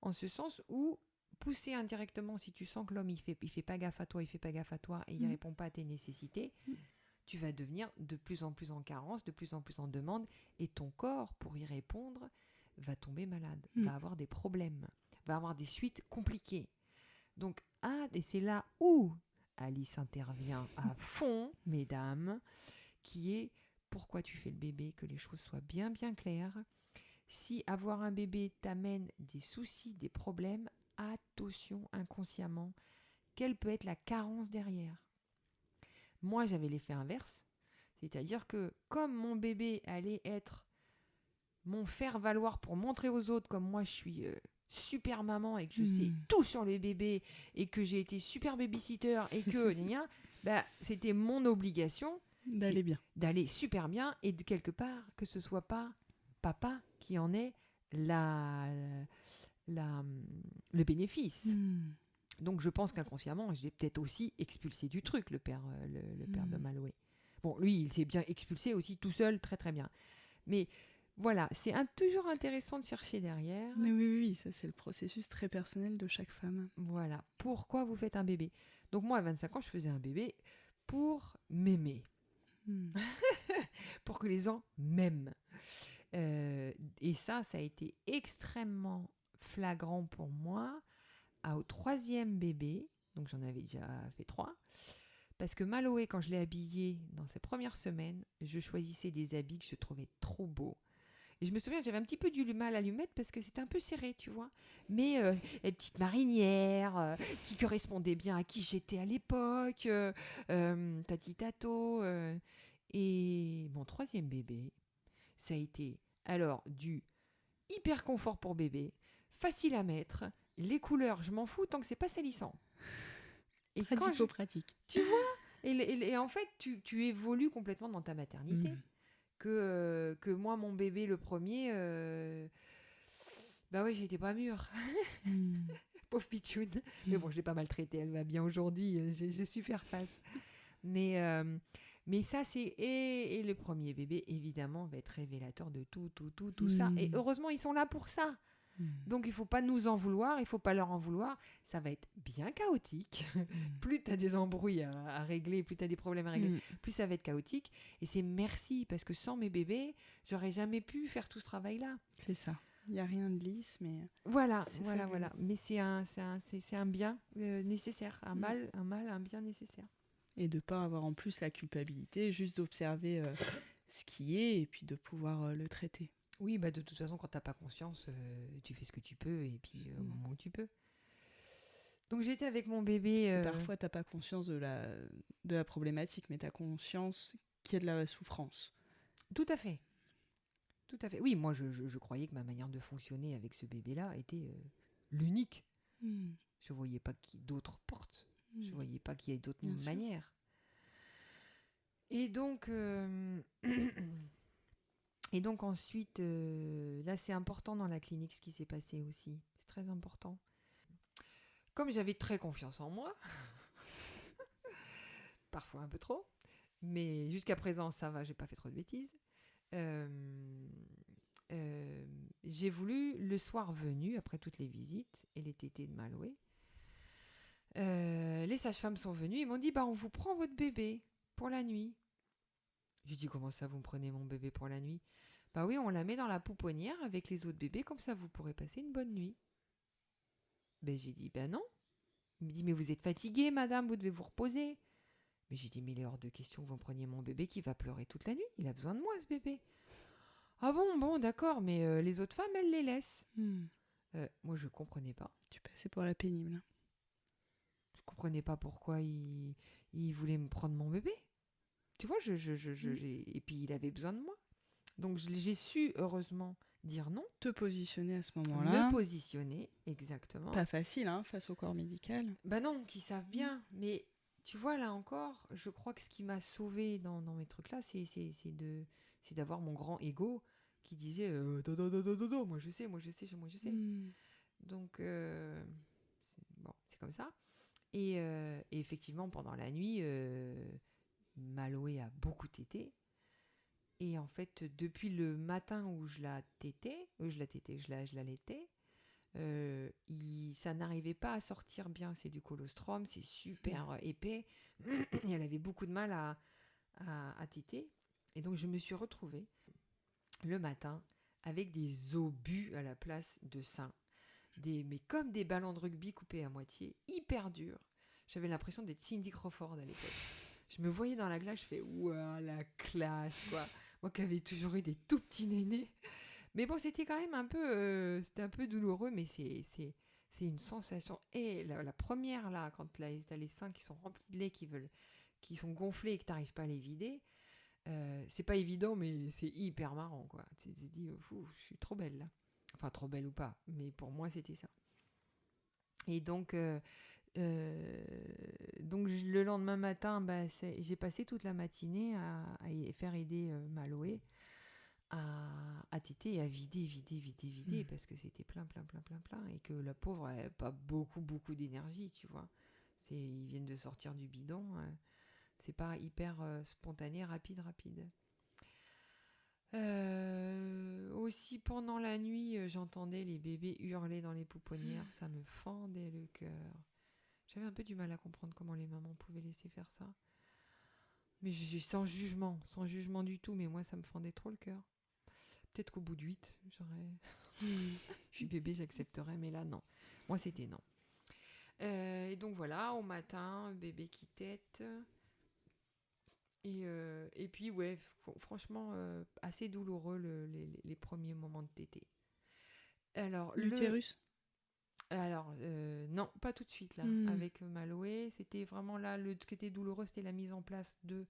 en ce sens où pousser indirectement, si tu sens que l'homme il fait pas gaffe à toi, et il répond pas à tes nécessités, tu vas devenir de plus en plus en carence, de plus en plus en demande, et ton corps, pour y répondre, va tomber malade, va avoir des problèmes, va avoir des suites compliquées. Donc, et c'est là où Alice intervient à fond, mesdames, qui est pourquoi tu fais le bébé, que les choses soient bien bien claires. Si avoir un bébé t'amène des soucis, des problèmes, attention inconsciemment, quelle peut être la carence derrière. Moi, j'avais l'effet inverse, c'est-à-dire que comme mon bébé allait être mon faire-valoir pour montrer aux autres comme moi je suis super maman et que je sais tout sur les bébés et que j'ai été super babysitter et que bah, c'était mon obligation d'aller super bien et de quelque part que ce soit pas papa qui en ait le bénéfice. Donc je pense qu'inconsciemment, j'ai peut-être aussi expulsé du truc le père de Maloué. Bon, lui, il s'est bien expulsé aussi tout seul, très très bien. Mais voilà, c'est toujours intéressant de chercher derrière. Oui, ça c'est le processus très personnel de chaque femme. Voilà, pourquoi vous faites un bébé? Donc moi, à 25 ans, je faisais un bébé pour m'aimer. Pour que les gens m'aiment. Et ça a été extrêmement flagrant pour moi au 3e bébé. Donc j'en avais déjà fait 3. Parce que Maloé, quand je l'ai habillé dans ses premières semaines, je choisissais des habits que je trouvais trop beaux. Et je me souviens, j'avais un petit peu du mal à lui mettre parce que c'était un peu serré, tu vois. Mais les petites marinières qui correspondaient bien à qui j'étais à l'époque, Tati Tato. Et mon 3e bébé, ça a été alors du hyper confort pour bébé, facile à mettre, les couleurs, je m'en fous tant que c'est pas salissant. Et pratico-pratique. Tu vois, et en fait, tu évolues complètement dans ta maternité. Que moi, mon bébé, le premier, bah ouais, j'étais pas mûre. Pauvre pitchoune. Mais bon, je l'ai pas maltraitée, elle va bien aujourd'hui, j'ai su faire face. Mais ça, c'est... Et le premier bébé, évidemment, va être révélateur de tout ça. Et heureusement, ils sont là pour ça. Donc, il ne faut pas nous en vouloir, il ne faut pas leur en vouloir. Ça va être bien chaotique. Plus tu as des embrouilles à régler, plus tu as des problèmes à régler, plus ça va être chaotique. Et c'est merci, parce que sans mes bébés, j'aurais jamais pu faire tout ce travail-là. C'est ça. Il n'y a rien de lisse, mais... Voilà. Mais c'est un bien nécessaire. Un mal, un bien nécessaire. Et de ne pas avoir en plus la culpabilité, juste d'observer ce qui est et puis de pouvoir le traiter. Oui, bah de toute façon, quand tu n'as pas conscience, tu fais ce que tu peux et puis au moment où tu peux. Donc j'étais avec mon bébé... Parfois, tu n'as pas conscience de la problématique, mais tu as conscience qu'il y a de la souffrance. Tout à fait. Oui, moi, je croyais que ma manière de fonctionner avec ce bébé-là était l'unique. Je ne voyais pas d'autres portes. Je ne voyais pas qu'il y ait d'autres manières. Et donc... Et donc ensuite, là c'est important dans la clinique ce qui s'est passé aussi. C'est très important. Comme j'avais très confiance en moi, parfois un peu trop. Mais jusqu'à présent, ça va, j'ai pas fait trop de bêtises. Euh, j'ai voulu, le soir venu, après toutes les visites et les tétés de Maloé, les sages-femmes sont venues, ils m'ont dit, on vous prend votre bébé pour la nuit. J'ai dit, comment ça, vous me prenez mon bébé pour la nuit? Bah oui, on la met dans la pouponnière avec les autres bébés, comme ça vous pourrez passer une bonne nuit. Ben j'ai dit, non. Il me dit, mais vous êtes fatiguée, madame, vous devez vous reposer. Mais j'ai dit, mais il est hors de question que vous me preniez mon bébé qui va pleurer toute la nuit. Il a besoin de moi, ce bébé. Ah bon, d'accord, mais les autres femmes, elles les laissent. Moi, je comprenais pas. Tu passais pour la pénible. Je comprenais pas pourquoi il voulait me prendre mon bébé. Tu vois, et puis il avait besoin de moi. Donc j'ai su, heureusement, dire non. Te positionner à ce moment-là. Me positionner, exactement. Pas facile, face au corps médical. Non, qu'ils savent bien. Mais tu vois, là encore, je crois que ce qui m'a sauvée dans mes trucs-là, c'est d'avoir mon grand ego qui disait dodo, moi je sais. Donc, c'est comme ça. Et effectivement, pendant la nuit, Maloé a beaucoup tété. Et en fait, depuis le matin où je la laitais, ça n'arrivait pas à sortir bien. C'est du colostrum, c'est super épais. Et elle avait beaucoup de mal à téter. Et donc, je me suis retrouvée le matin avec des obus à la place de seins. Mais comme des ballons de rugby coupés à moitié, hyper durs. J'avais l'impression d'être Cindy Crawford à l'époque. Je me voyais dans la glace, je fais ouah, la classe, quoi. Moi qui avais toujours eu des tout petits nénés. Mais bon, c'était quand même un peu douloureux, mais c'est une sensation. Et la première, là, quand t'as les seins qui sont remplis de lait, qui sont gonflés et que t'arrives pas à les vider, c'est pas évident, mais c'est hyper marrant, quoi. Tu te dis, je suis trop belle, là. Enfin, trop belle ou pas, mais pour moi, c'était ça. Et donc le lendemain matin, j'ai passé toute la matinée à faire aider Maloé à téter et à vider, parce que c'était plein, et que la pauvre, elle n'avait pas beaucoup d'énergie, tu vois. Ils viennent de sortir du bidon, c'est pas hyper spontané, rapide. Aussi pendant la nuit, j'entendais les bébés hurler dans les pouponnières, ça me fendait le cœur. J'avais un peu du mal à comprendre comment les mamans pouvaient laisser faire ça. Mais sans jugement du tout, mais moi ça me fendait trop le cœur. Peut-être qu'au bout de 8, je suis bébé, j'accepterais, mais là non. Moi c'était non. Et donc voilà, au matin, bébé qui tète. Et puis ouais, franchement, assez douloureux les premiers moments de tétée. Alors, l'utérus Alors, non, pas tout de suite, là. Avec Maloé, c'était vraiment là, ce qui était douloureux, c'était la mise en place de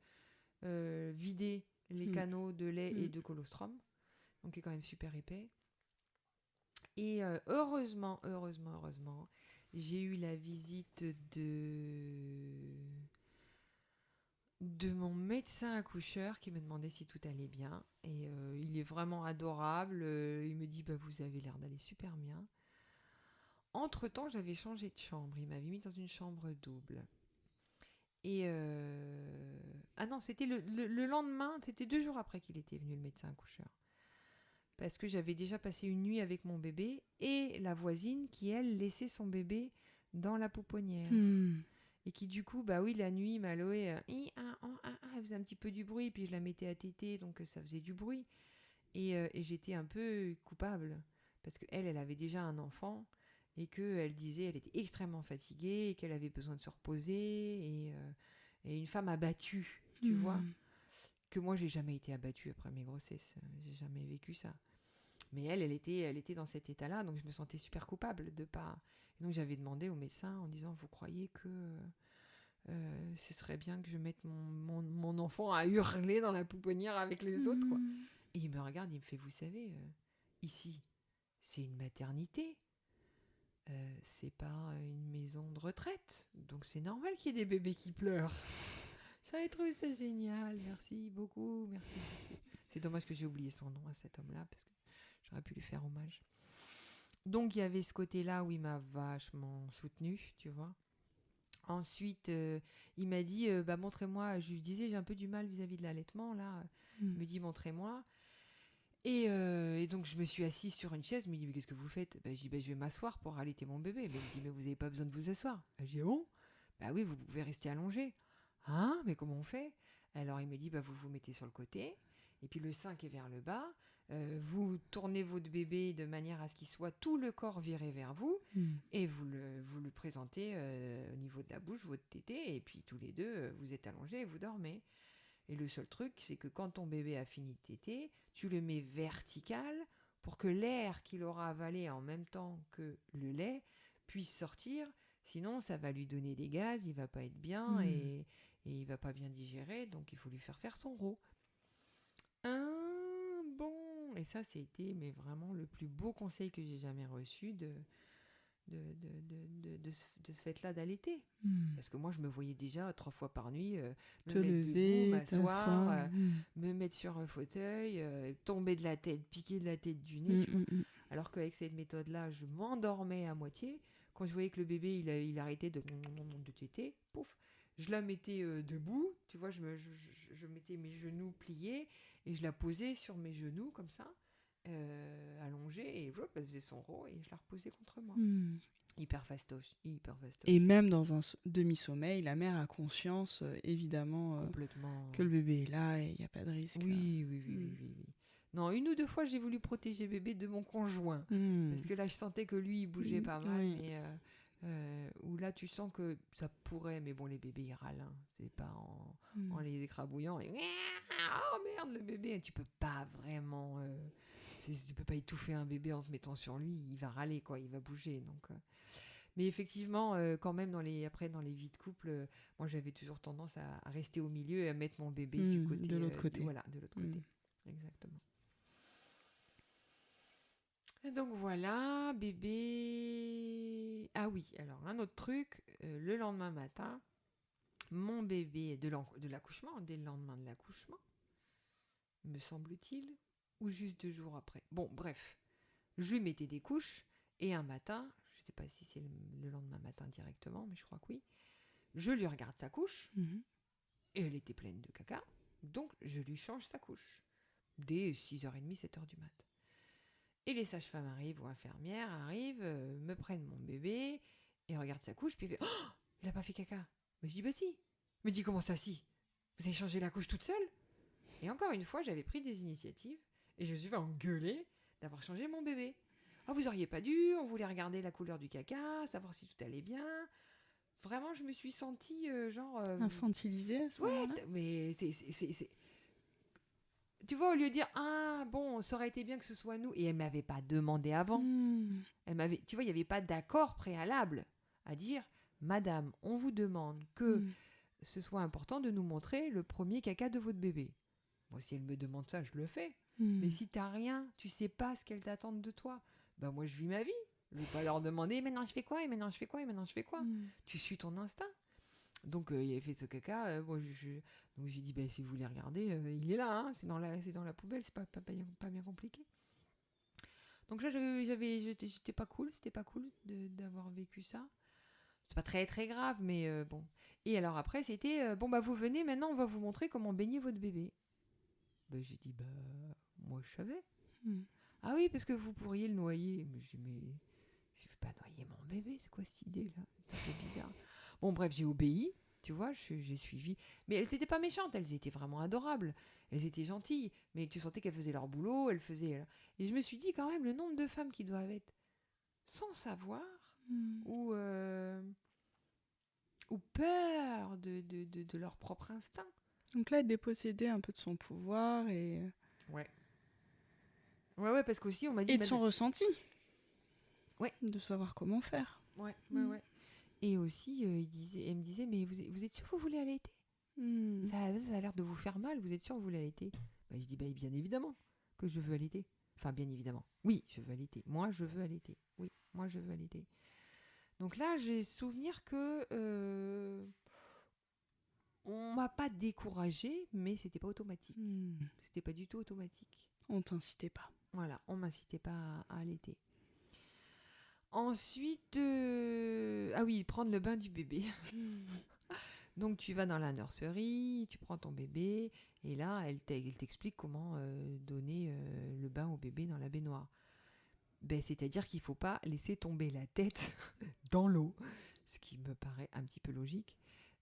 vider les canaux de lait et de colostrum, donc qui est quand même super épais. Et heureusement, j'ai eu la visite de mon médecin accoucheur qui me demandait si tout allait bien. Et il est vraiment adorable. Il me dit, vous avez l'air d'aller super bien. Entre-temps, j'avais changé de chambre. Il m'avait mis dans une chambre double. Et ah non, c'était le lendemain, c'était 2 jours après qu'il était venu, le médecin accoucheur. Parce que j'avais déjà passé une nuit avec mon bébé et la voisine qui, elle, laissait son bébé dans la pouponnière. Et qui, du coup, la nuit, Maloé, elle faisait un petit peu du bruit, puis je la mettais à téter, donc ça faisait du bruit. Et j'étais un peu coupable, parce qu'elle avait déjà un enfant, et qu'elle disait qu'elle était extrêmement fatiguée, et qu'elle avait besoin de se reposer, et une femme abattue, tu vois, que moi, j'ai jamais été abattue après mes grossesses, j'ai jamais vécu ça. Mais elle était dans cet état-là, donc je me sentais super coupable de pas... Et donc j'avais demandé au médecin en disant, vous croyez que ce serait bien que je mette mon enfant à hurler dans la pouponnière avec les autres, quoi. Et il me regarde, il me fait, vous savez, ici, c'est une maternité, c'est pas une maison de retraite, donc c'est normal qu'il y ait des bébés qui pleurent. J'avais trouvé ça génial, merci beaucoup. C'est dommage que j'ai oublié son nom à cet homme-là, parce que j'aurais pu lui faire hommage. Donc il y avait ce côté-là où il m'a vachement soutenue, tu vois. Ensuite, il m'a dit, bah, montrez-moi. Je lui disais, j'ai un peu du mal vis-à-vis de l'allaitement, là. Il me dit, montrez-moi. Et donc, je me suis assise sur une chaise. Il me dit, mais qu'est-ce que vous faites? Bah, je dis, bah, je vais m'asseoir pour allaiter mon bébé. Mais il me dit, mais vous n'avez pas besoin de vous asseoir. Je dis, ah bon? Bah oui, vous pouvez rester allongé. Hein? Mais comment on fait? Alors, il me dit, bah, vous vous mettez sur le côté. Et puis, le sein qui est vers le bas. Vous tournez votre bébé de manière à ce qu'il soit tout le corps viré vers vous. Et vous le présentez au niveau de la bouche, votre tété. Et puis, tous les deux, vous êtes allongés et vous dormez. Et le seul truc, c'est que quand ton bébé a fini de téter, tu le mets vertical pour que l'air qu'il aura avalé en même temps que le lait puisse sortir. Sinon, ça va lui donner des gaz, il va pas être bien et il va pas bien digérer. Donc, il faut lui faire son RO. Bon. Et ça, c'était mais vraiment le plus beau conseil que j'ai jamais reçu de ce fait-là d'allaiter. Parce que moi, je me voyais déjà 3 fois par nuit me Te mettre lever, debout, m'asseoir, t'asseoir. me mettre sur un fauteuil, tomber de la tête, piquer de la tête du nez, tu vois. Alors qu'avec cette méthode-là, je m'endormais à moitié. Quand je voyais que le bébé, il arrêtait de téter, pouf, je la mettais debout, tu vois, je mettais mes genoux pliés et je la posais sur mes genoux comme ça, allongée, et elle faisait son rot et je la reposais contre moi. Hyper fastoche, hyper fastoche. Et même dans un demi-sommeil, la mère a conscience, évidemment, Complètement. que le bébé est là et il n'y a pas de risque. Oui. Non, 1 ou 2 fois, j'ai voulu protéger bébé de mon conjoint. Parce que là, je sentais que lui, il bougeait pas mal. Oui. Mais où là, tu sens que ça pourrait, mais bon, les bébés, ils râlent. Hein. C'est pas en les écrabouillant. Et... Oh merde, le bébé. Tu peux pas vraiment... tu peux pas étouffer un bébé en te mettant sur lui. Il va râler, quoi. Il va bouger. Donc... Mais effectivement, quand même, après, dans les vies de couple, moi, j'avais toujours tendance à rester au milieu et à mettre mon bébé du côté... de l'autre côté. Voilà, de l'autre côté. Exactement. Et donc voilà, bébé... Ah oui, alors un autre truc, le lendemain matin, mon bébé de l'accouchement, dès le lendemain de l'accouchement, me semble-t-il, ou juste 2 jours après. Bon, bref, je lui mettais des couches et un matin, je ne sais pas si c'est le lendemain matin directement, mais je crois que oui, je lui regarde sa couche et elle était pleine de caca, donc je lui change sa couche dès 6h30, 7h du mat'. Et les sages-femmes arrivent ou infirmières arrivent, me prennent mon bébé et regardent sa couche, puis ils font « Oh, il n'a pas fait caca !» Mais je dis « Bah si !» Il me dit « Comment ça si ? Vous avez changé la couche toute seule ?» Et encore une fois, j'avais pris des initiatives et je me suis fait engueuler d'avoir changé mon bébé. « Ah, vous auriez pas dû, on voulait regarder la couleur du caca, savoir si tout allait bien. » Vraiment, je me suis sentie Infantilisée à ce moment-là. Mais c'est... Tu vois, au lieu de dire « Ah, bon, ça aurait été bien que ce soit nous. » Et elle ne m'avait pas demandé avant. Tu vois, il n'y avait pas d'accord préalable à dire « Madame, on vous demande que ce soit important de nous montrer le premier caca de votre bébé. » Moi, si elle me demande ça, je le fais. Mais si tu n'as rien, tu ne sais pas ce qu'elles t'attendent de toi, ben moi, je vis ma vie. Je ne vais pas leur demander « Maintenant, je fais quoi ? Et maintenant, je fais quoi ? Et maintenant, je fais quoi ?» Tu suis ton instinct. Donc, il avait fait ce caca. Donc, j'ai dit, bah, si vous voulez regarder, il est là. Hein, c'est dans la poubelle. C'est pas bien compliqué. Donc là, j'étais pas cool. C'était pas cool d'avoir vécu ça. C'est pas très, très grave, mais bon. Et alors après, c'était, bon, bah, vous venez, maintenant, on va vous montrer comment baigner votre bébé. Bah, j'ai dit, bah, moi, je savais. Ah oui, parce que vous pourriez le noyer. Mais j'ai dit, mais je vais pas noyer mon bébé. C'est quoi cette idée-là ? C'est un peu bizarre. Bon, bref, j'ai obéi, tu vois, j'ai suivi. Mais elles n'étaient pas méchantes, elles étaient vraiment adorables. Elles étaient gentilles, mais tu sentais qu'elles faisaient leur boulot, elles faisaient... Et je me suis dit quand même, le nombre de femmes qui doivent être sans savoir ou peur de leur propre instinct. Donc là, être dépossédée un peu de son pouvoir et... Ouais. Ouais, parce qu'aussi, on m'a dit... Et de son ressenti. Ouais. De savoir comment faire. Ouais. Et aussi, elle me disait, mais vous êtes sûr que vous voulez allaiter ? Ça a l'air de vous faire mal, vous êtes sûr que vous voulez allaiter ? Bah, je dis, bah, bien évidemment que je veux allaiter. Enfin, bien évidemment. Oui, je veux allaiter. Moi, je veux allaiter. Oui, moi, je veux allaiter. Donc là, j'ai souvenir que on m'a pas découragée, mais c'était pas automatique. C'était pas du tout automatique. On t'incitait pas. Voilà, on m'incitait pas à allaiter. Ensuite, ah oui, prendre le bain du bébé. Donc tu vas dans la nurserie, tu prends ton bébé, et là, elle t'explique comment donner le bain au bébé dans la baignoire. Ben, c'est-à-dire qu'il ne faut pas laisser tomber la tête dans l'eau, ce qui me paraît un petit peu logique.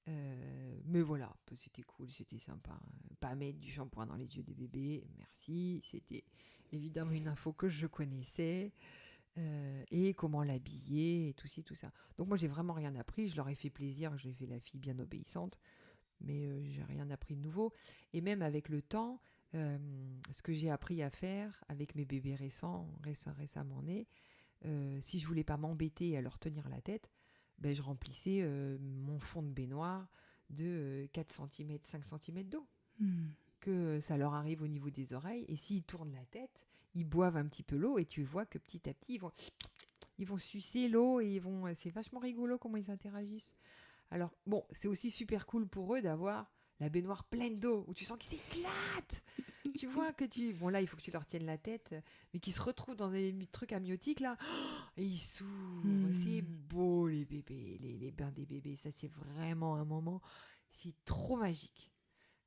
Mais voilà, c'était cool, c'était sympa. Pas mettre du shampoing dans les yeux des bébés, merci. C'était évidemment une info que je connaissais. Et comment l'habiller, et tout ci, tout ça. Donc moi, j'ai vraiment rien appris. Je leur ai fait plaisir, j'ai fait la fille bien obéissante, mais j'ai rien appris de nouveau. Et même avec le temps, ce que j'ai appris à faire avec mes bébés récemment nés, si je voulais pas m'embêter à leur tenir la tête, ben, je remplissais mon fond de baignoire de 4 cm, 5 cm d'eau. Que ça leur arrive au niveau des oreilles, et s'ils tournent la tête, ils boivent un petit peu l'eau, et tu vois que petit à petit, ils vont sucer l'eau, et c'est vachement rigolo comment ils interagissent. Alors, bon, c'est aussi super cool pour eux d'avoir la baignoire pleine d'eau, où tu sens qu'ils s'éclatent. Tu vois que Bon, là, il faut que tu leur tiennes la tête, mais qu'ils se retrouvent dans des trucs amniotiques, là, et ils s'ouvrent. C'est beau, les bébés, les bains des bébés. Ça, c'est vraiment un moment, c'est trop magique.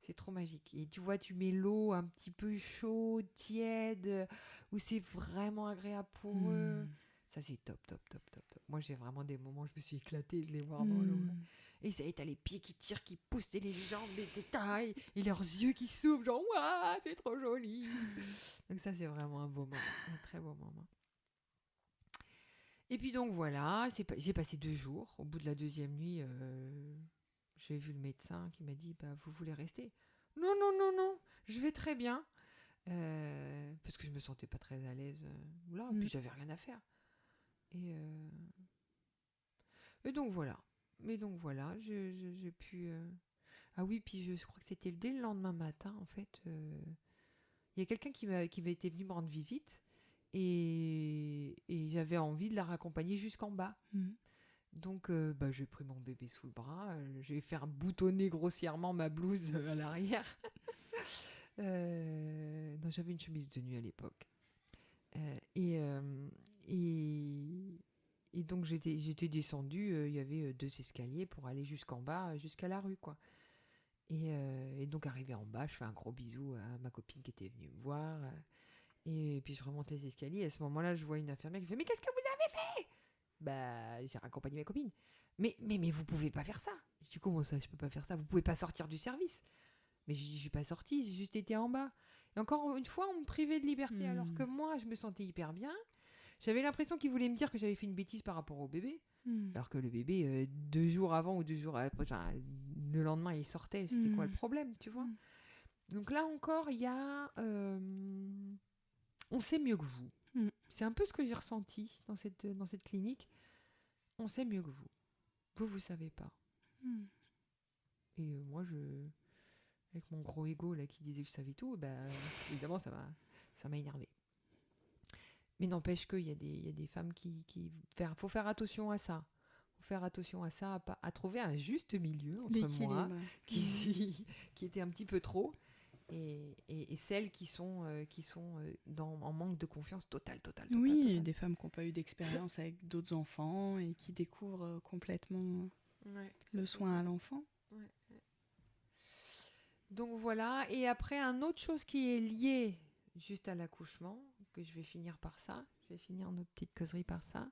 C'est trop magique. Et tu vois, tu mets l'eau un petit peu chaude, tiède, où c'est vraiment agréable pour eux. Ça, c'est top, top, top, top, top. Moi, j'ai vraiment des moments où je me suis éclatée de les voir dans l'eau. Et ça y est, t'as les pieds qui tirent, qui poussent, et les jambes, les tailles, et leurs yeux qui s'ouvrent, genre, waouh, c'est trop joli. Donc ça, c'est vraiment un beau moment, un très beau moment. Et puis donc voilà, j'ai passé 2 jours. Au bout de la 2e nuit, j'ai vu le médecin qui m'a dit, bah, vous voulez rester? Non, non, non, non, je vais très bien. Parce que je me sentais pas très à l'aise. Là, puis j'avais rien à faire. Et donc voilà. Mais donc voilà, j'ai pu... Ah oui, puis je crois que c'était dès le lendemain matin, en fait. Il y a quelqu'un qui avait été venu me rendre visite, et j'avais envie de la raccompagner jusqu'en bas. Donc bah, j'ai pris mon bébé sous le bras, j'ai fait boutonner grossièrement ma blouse à l'arrière. Non, j'avais une chemise de nuit à l'époque. Et donc j'étais descendue, il y avait 2 escaliers pour aller jusqu'en bas, jusqu'à la rue, quoi. Et donc arrivé en bas, je fais un gros bisou à ma copine qui était venue me voir. Et puis je remonte les escaliers, et à ce moment-là, je vois une infirmière qui fait « Mais qu'est-ce que vous avez fait ?» Bah, j'ai raccompagné ma copine. Mais vous pouvez pas faire ça. Je dis « Comment ça, je peux pas faire ça? Vous pouvez pas sortir du service. » Mais je suis pas sortie, j'ai juste été en bas. Et encore une fois, on me privait de liberté, alors que moi, je me sentais hyper bien. J'avais l'impression qu'il voulait me dire que j'avais fait une bêtise par rapport au bébé. Alors que le bébé, 2 jours avant ou 2 jours après, le lendemain, il sortait. C'était quoi le problème, tu vois? Donc là encore, il y a... on sait mieux que vous. C'est un peu ce que j'ai ressenti dans cette clinique. On sait mieux que vous. Vous savez pas. Et moi, avec mon gros ego là, qui disait que je savais tout, bah, évidemment, ça m'a énervé. Mais n'empêche qu'il y a des femmes faut faire attention à ça. Faut faire attention à ça, à trouver un juste milieu entre moi, qui était un petit peu trop, et celles qui sont en manque de confiance totale. Oui, des femmes qui n'ont pas eu d'expérience avec d'autres enfants et qui découvrent complètement le soin à l'enfant. Ouais. Donc voilà, et après, une autre chose qui est liée juste à l'accouchement, que je vais finir par ça, je vais finir notre petite causerie par ça,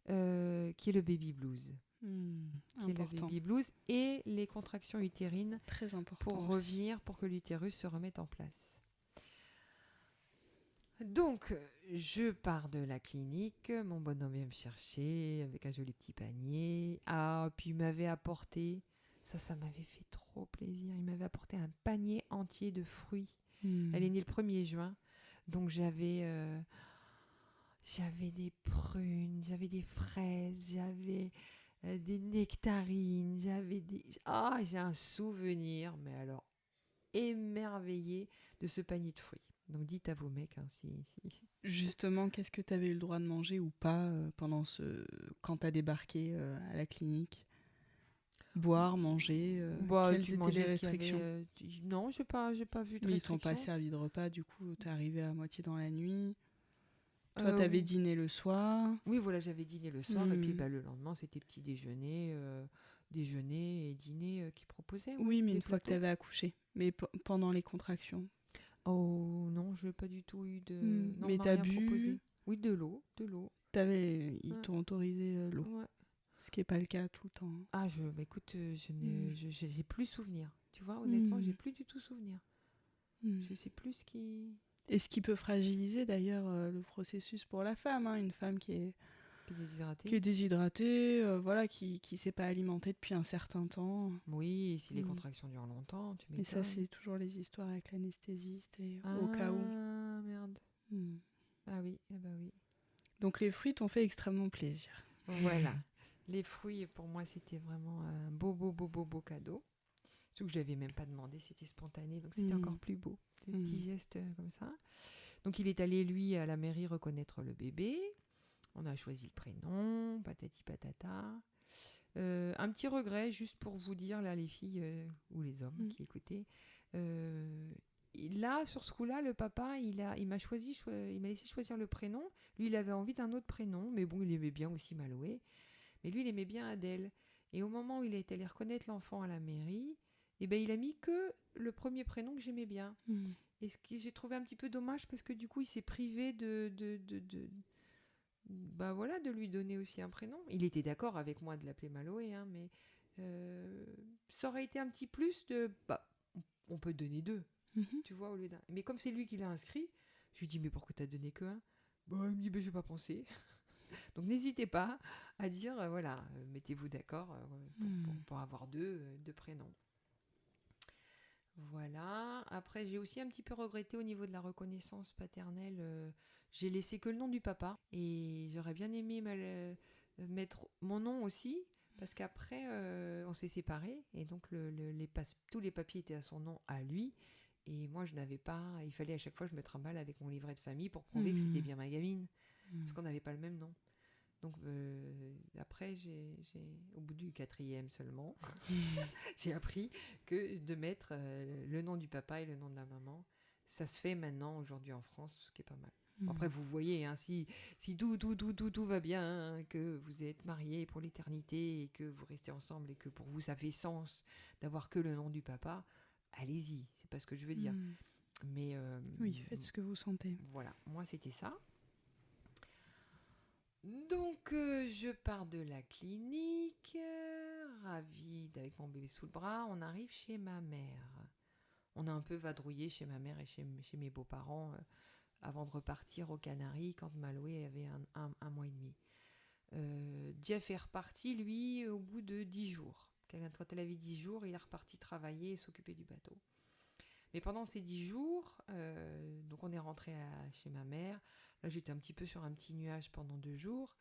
qui est le baby blues. Qui est le baby blues et les contractions utérines. Très important pour revenir, pour que l'utérus se remette en place. Donc, je pars de la clinique, mon bonhomme vient me chercher avec un joli petit panier. Ah, puis il m'avait apporté, ça m'avait fait trop plaisir, il m'avait apporté un panier entier de fruits. Elle est née le 1er juin, donc j'avais des prunes, j'avais des fraises, j'avais des nectarines, j'ai un souvenir, mais alors émerveillé de ce panier de fruits. Donc dites à vos mecs si... Justement, qu'est-ce que tu avais eu le droit de manger ou pas quand tu as débarqué à la clinique? Boire, manger, quelles étaient les restrictions? Non, j'ai pas vu de restrictions. Ils t'ont pas servi de repas, du coup, t'es arrivé à moitié dans la nuit. Toi, t'avais dîné le soir. Oui, voilà, j'avais dîné le soir. Et puis le lendemain, c'était petit déjeuner, déjeuner et dîner qu'ils proposaient. Oui, mais une fois que t'avais accouché. Mais pendant les contractions. Oh non, je n'ai pas du tout eu de... Non, mais t'as bu proposé. Oui, de l'eau. Ils t'ont autorisé l'eau. Ouais. Ce qui n'est pas le cas tout le temps. Ah, écoute, j'ai plus souvenir. Tu vois, honnêtement, j'ai plus du tout souvenir. Je sais plus ce qui... Et ce qui peut fragiliser d'ailleurs le processus pour la femme. Une femme qui est déshydratée, voilà, qui ne s'est pas alimentée depuis un certain temps. Oui, et si les contractions durent longtemps, tu m'étonnes. Et ça, c'est toujours les histoires avec l'anesthésiste et au cas où. Ah, merde. Ah oui, oui. Donc les fruits t'ont fait extrêmement plaisir. Voilà. Les fruits, pour moi, c'était vraiment un beau cadeau. Surtout que je l'avais même pas demandé, c'était spontané, donc c'était encore plus beau. Des petits gestes comme ça. Donc il est allé, lui, à la mairie reconnaître le bébé. On a choisi le prénom, patati patata. Un petit regret, juste pour vous dire, là, les filles ou les hommes qui écoutaient. Là, sur ce coup-là, le papa, il m'a laissé choisir le prénom. Lui, il avait envie d'un autre prénom, mais bon, il aimait bien aussi Maloé. Mais lui, il aimait bien Adèle. Et au moment où il est allé reconnaître l'enfant à la mairie, il a mis que le premier prénom que j'aimais bien. Et ce que j'ai trouvé un petit peu dommage, parce que du coup, il s'est privé de lui donner aussi un prénom. Il était d'accord avec moi de l'appeler Maloé, mais ça aurait été un petit plus de... on peut donner deux, tu vois, au lieu d'un. Mais comme c'est lui qui l'a inscrit, je lui dis, mais pourquoi t'as donné que un ? Il me dit, je vais pas penser. Donc n'hésitez pas à dire, mettez-vous d'accord pour avoir deux prénoms. Voilà. Après, j'ai aussi un petit peu regretté au niveau de la reconnaissance paternelle. J'ai laissé que le nom du papa. Et j'aurais bien aimé mettre mon nom aussi. Parce qu'après, on s'est séparés. Et donc, tous les papiers étaient à son nom, à lui. Et moi, je n'avais pas... Il fallait à chaque fois que je me trimballe avec mon livret de famille pour prouver que c'était bien ma gamine. Parce qu'on n'avait pas le même nom. Donc après, au bout du 4e seulement, j'ai appris que de mettre le nom du papa et le nom de la maman, ça se fait maintenant, aujourd'hui en France, ce qui est pas mal. Après, vous voyez, si tout va bien, que vous êtes mariés pour l'éternité et que vous restez ensemble et que pour vous, ça fait sens d'avoir que le nom du papa, allez-y, c'est pas ce que je veux dire. Mais oui, faites ce que vous sentez. Voilà, moi, c'était ça. Donc, je pars de la clinique, ravie avec mon bébé sous le bras. On arrive chez ma mère. On a un peu vadrouillé chez ma mère et chez mes beaux-parents avant de repartir aux Canaries quand Maloé avait un mois et demi. Jeff est reparti, lui, au bout de 10 jours. Quand elle avait 10 jours, il est reparti travailler et s'occuper du bateau. Mais pendant ces 10 jours, donc on est rentré chez ma mère. Là, j'étais un petit peu sur un petit nuage pendant 2 jours.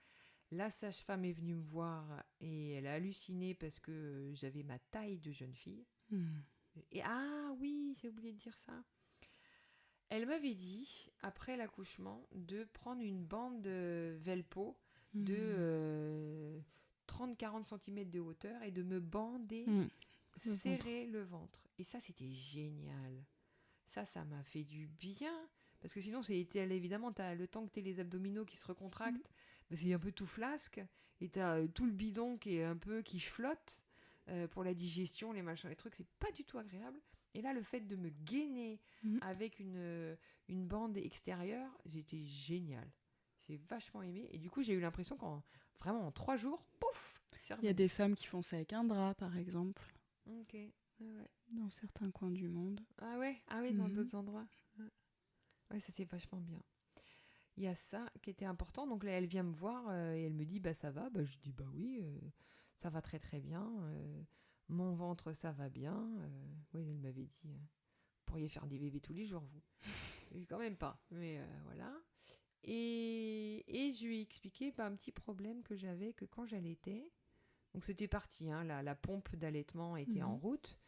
La sage-femme est venue me voir et elle a halluciné parce que j'avais ma taille de jeune fille. Et ah oui, j'ai oublié de dire ça. Elle m'avait dit, après l'accouchement, de prendre une bande de Velpo de 30-40 cm de hauteur et de me bander, serrer le ventre. Et ça, c'était génial. Ça m'a fait du bien. Parce que sinon, évidemment, tu as le temps que tu aies les abdominaux qui se recontractent, mais c'est un peu tout flasque. Et tu as tout le bidon qui flotte pour la digestion, les machins, les trucs. C'est pas du tout agréable. Et là, le fait de me gainer avec une bande extérieure, j'étais génial. J'ai vachement aimé. Et du coup, j'ai eu l'impression vraiment en 3 jours, pouf, c'est revenu. Il y a des femmes qui font ça avec un drap, par exemple. Ok. Ouais. Dans certains coins du monde. Ah ouais, dans d'autres endroits. Ouais, ça c'est vachement bien. Il y a ça qui était important. Donc là, elle vient me voir et elle me dit, ça va. Je dis, oui, ça va très très bien. Mon ventre, ça va bien. Oui, elle m'avait dit, vous pourriez faire des bébés tous les jours, vous. Quand même pas, mais voilà. Et je lui ai expliqué un petit problème que j'avais, que quand j'allaitais, donc c'était parti, la pompe d'allaitement était en route,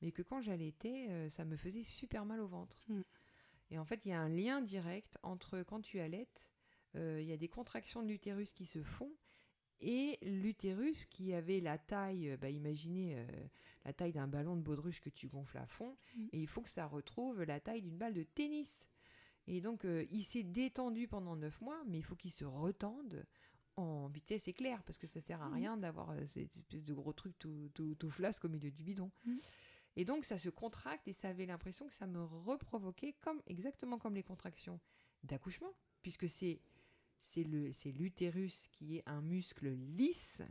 mais que quand j'allaitais, ça me faisait super mal au ventre. Et en fait, il y a un lien direct entre quand tu allaites, il y a des contractions de l'utérus qui se font, et l'utérus qui avait la taille, imaginez la taille d'un ballon de baudruche que tu gonfles à fond, et il faut que ça retrouve la taille d'une balle de tennis. Et donc, il s'est détendu pendant 9 mois, mais il faut qu'il se retende en vitesse éclair, parce que ça sert à rien d'avoir cette espèce de gros truc tout flasque au milieu du bidon. Et donc, ça se contracte et ça avait l'impression que ça me reprovoquait exactement comme les contractions d'accouchement, puisque c'est l'utérus qui est un muscle lisse,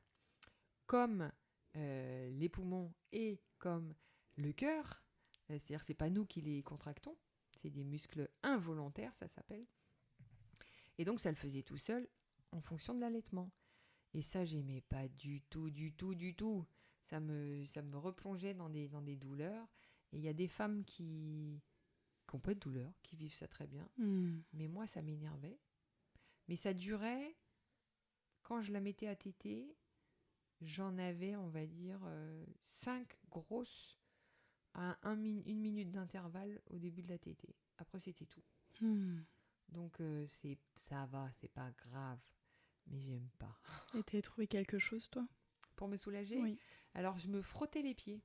comme les poumons et comme le cœur. C'est-à-dire que c'est pas nous qui les contractons, c'est des muscles involontaires, ça s'appelle. Et donc, ça le faisait tout seul en fonction de l'allaitement. Et ça, j'aimais pas du tout. Ça me replongeait dans des douleurs. Et il y a des femmes qui n'ont pas de douleur, qui vivent ça très bien. Mais moi, ça m'énervait. Mais ça durait, quand je la mettais à téter, j'en avais, on va dire, 5 grosses à une minute d'intervalle au début de la tétée. Après, c'était tout. Donc, ça va, c'est pas grave. Mais j'aime pas. Et t'as trouvé quelque chose, toi? Pour me soulager? Oui. Alors, je me frottais les pieds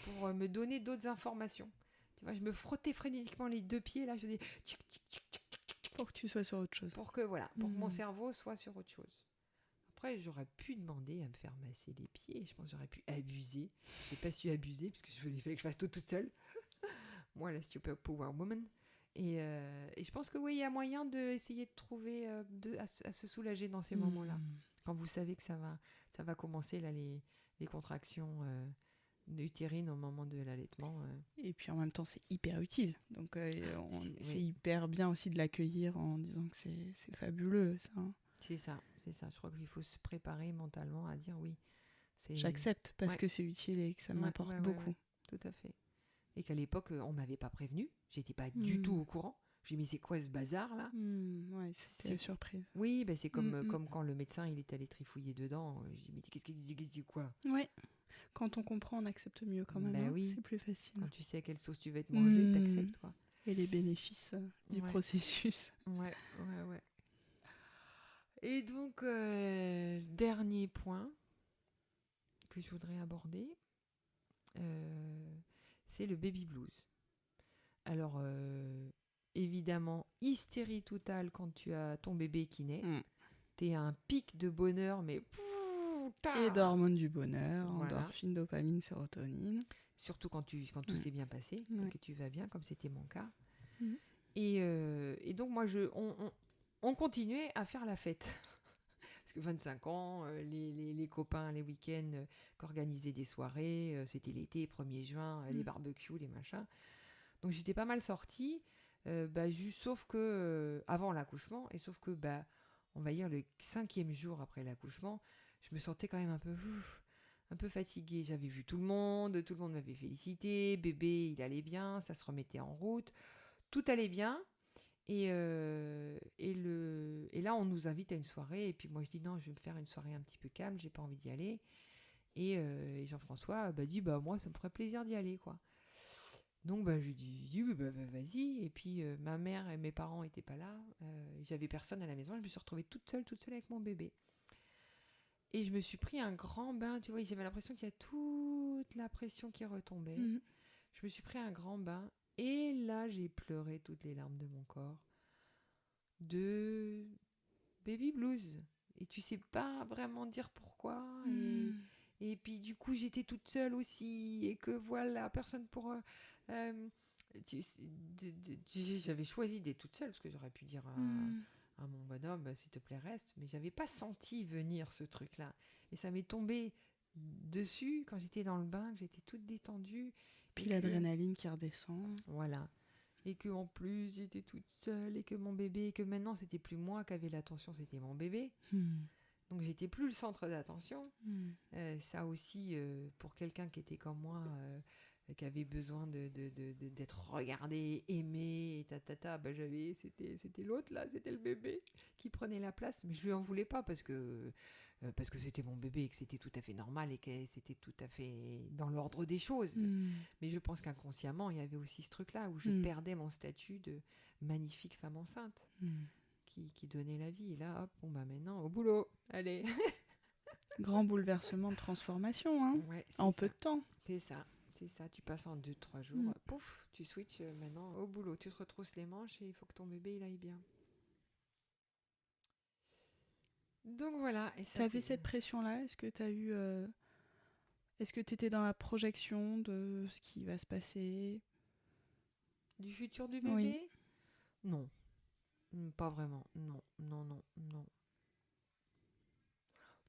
pour me donner d'autres informations. Tu vois, je me frottais frénétiquement les 2 pieds, là, je dis tic, tic, tic, tic, tic, tic. Pour que tu sois sur autre chose. Pour que mon cerveau soit sur autre chose. Après, j'aurais pu demander à me faire masser les pieds. Je pense que j'aurais pu abuser. J'ai pas su abuser, parce que il fallait que je fasse tout toute seule. Moi, la super power woman. Et je pense que oui, il y a moyen d'essayer de trouver, à se soulager dans ces moments-là. Quand vous savez que ça va commencer, là, les contractions utérines au moment de l'allaitement. Et puis en même temps, c'est hyper utile. Donc c'est hyper bien aussi de l'accueillir en disant que c'est fabuleux, ça. C'est ça. Je crois qu'il faut se préparer mentalement à dire oui. J'accepte parce que c'est utile et que ça m'apporte beaucoup. Ouais. Tout à fait. Et qu'à l'époque, on ne m'avait pas prévenu. J'étais pas du tout au courant. Je me dis, mais c'est quoi ce bazar-là? Ouais, c'était la surprise. Oui, bah c'est comme quand le médecin il est allé trifouiller dedans. Je dis, mais qu'est-ce qu'il dit quoi? Ouais. Quand on comprend, on accepte mieux quand même. Bah oui. C'est plus facile. Quand tu sais à quelle sauce tu vas être mangé, t'acceptes, quoi. Et les bénéfices du processus. Ouais. Et donc, dernier point que je voudrais aborder, c'est le baby blues. Alors, évidemment, hystérie totale quand tu as ton bébé qui naît. T'es à un pic de bonheur, mais... Et d'hormones du bonheur, endorphine, dopamine, sérotonine. Surtout quand tout s'est bien passé, et que tu vas bien, comme c'était mon cas. Et donc, moi, on continuait à faire la fête. Parce que 25 ans, les copains, les week-ends, qu'organisaient des soirées, c'était l'été, 1er juin, les barbecues, les machins. Donc j'étais pas mal sortie, sauf que avant l'accouchement, et sauf que, on va dire, le 5e jour après l'accouchement, je me sentais quand même un peu fatiguée. J'avais vu tout le monde m'avait félicité, bébé, il allait bien, ça se remettait en route, tout allait bien. Et là, on nous invite à une soirée. Et puis moi, je dis non, je vais me faire une soirée un petit peu calme. J'ai pas envie d'y aller. Et Jean-François dit moi, ça me ferait plaisir d'y aller, quoi. Donc je dis vas-y. Et puis ma mère et mes parents étaient pas là. J'avais personne à la maison. Je me suis retrouvée toute seule avec mon bébé. Et je me suis pris un grand bain. Tu vois, j'avais l'impression qu'il y a toute la pression qui retombait. Je me suis pris un grand bain. Et là, j'ai pleuré toutes les larmes de mon corps de baby blues. Et tu sais pas vraiment dire pourquoi. Et puis, du coup, j'étais toute seule aussi. Et que voilà, personne pour... j'avais choisi d'être toute seule, parce que j'aurais pu dire à mon bonhomme, s'il te plaît, reste. Mais j'avais pas senti venir ce truc-là. Et ça m'est tombé dessus quand j'étais dans le bain, que j'étais toute détendue. Puis l'adrénaline qui redescend. Voilà. Et qu'en plus, j'étais toute seule, et que mon bébé, et que maintenant, c'était plus moi qui avais l'attention, c'était mon bébé. Donc, j'étais plus le centre d'attention. Ça aussi, pour quelqu'un qui était comme moi, qui avait besoin d'être regardé, aimé, et c'était l'autre, là, c'était le bébé qui prenait la place. Mais je lui en voulais pas, parce que c'était mon bébé et que c'était tout à fait normal et que c'était tout à fait dans l'ordre des choses. Mais je pense qu'inconsciemment, il y avait aussi ce truc-là où je perdais mon statut de magnifique femme enceinte qui donnait la vie. Et là, hop, maintenant, au boulot, allez. Grand bouleversement de transformation, hein, en peu de temps. C'est ça. C'est ça, tu passes en 2-3 jours, pouf, tu switches maintenant au boulot, tu te retrousses les manches et il faut que ton bébé il aille bien. Donc voilà. Tu avais cette pression-là? Est-ce que tu as eu... Est-ce que tu étais dans la projection de ce qui va se passer? Du futur du bébé? Oui. Non. Pas vraiment. Non, non, non, non.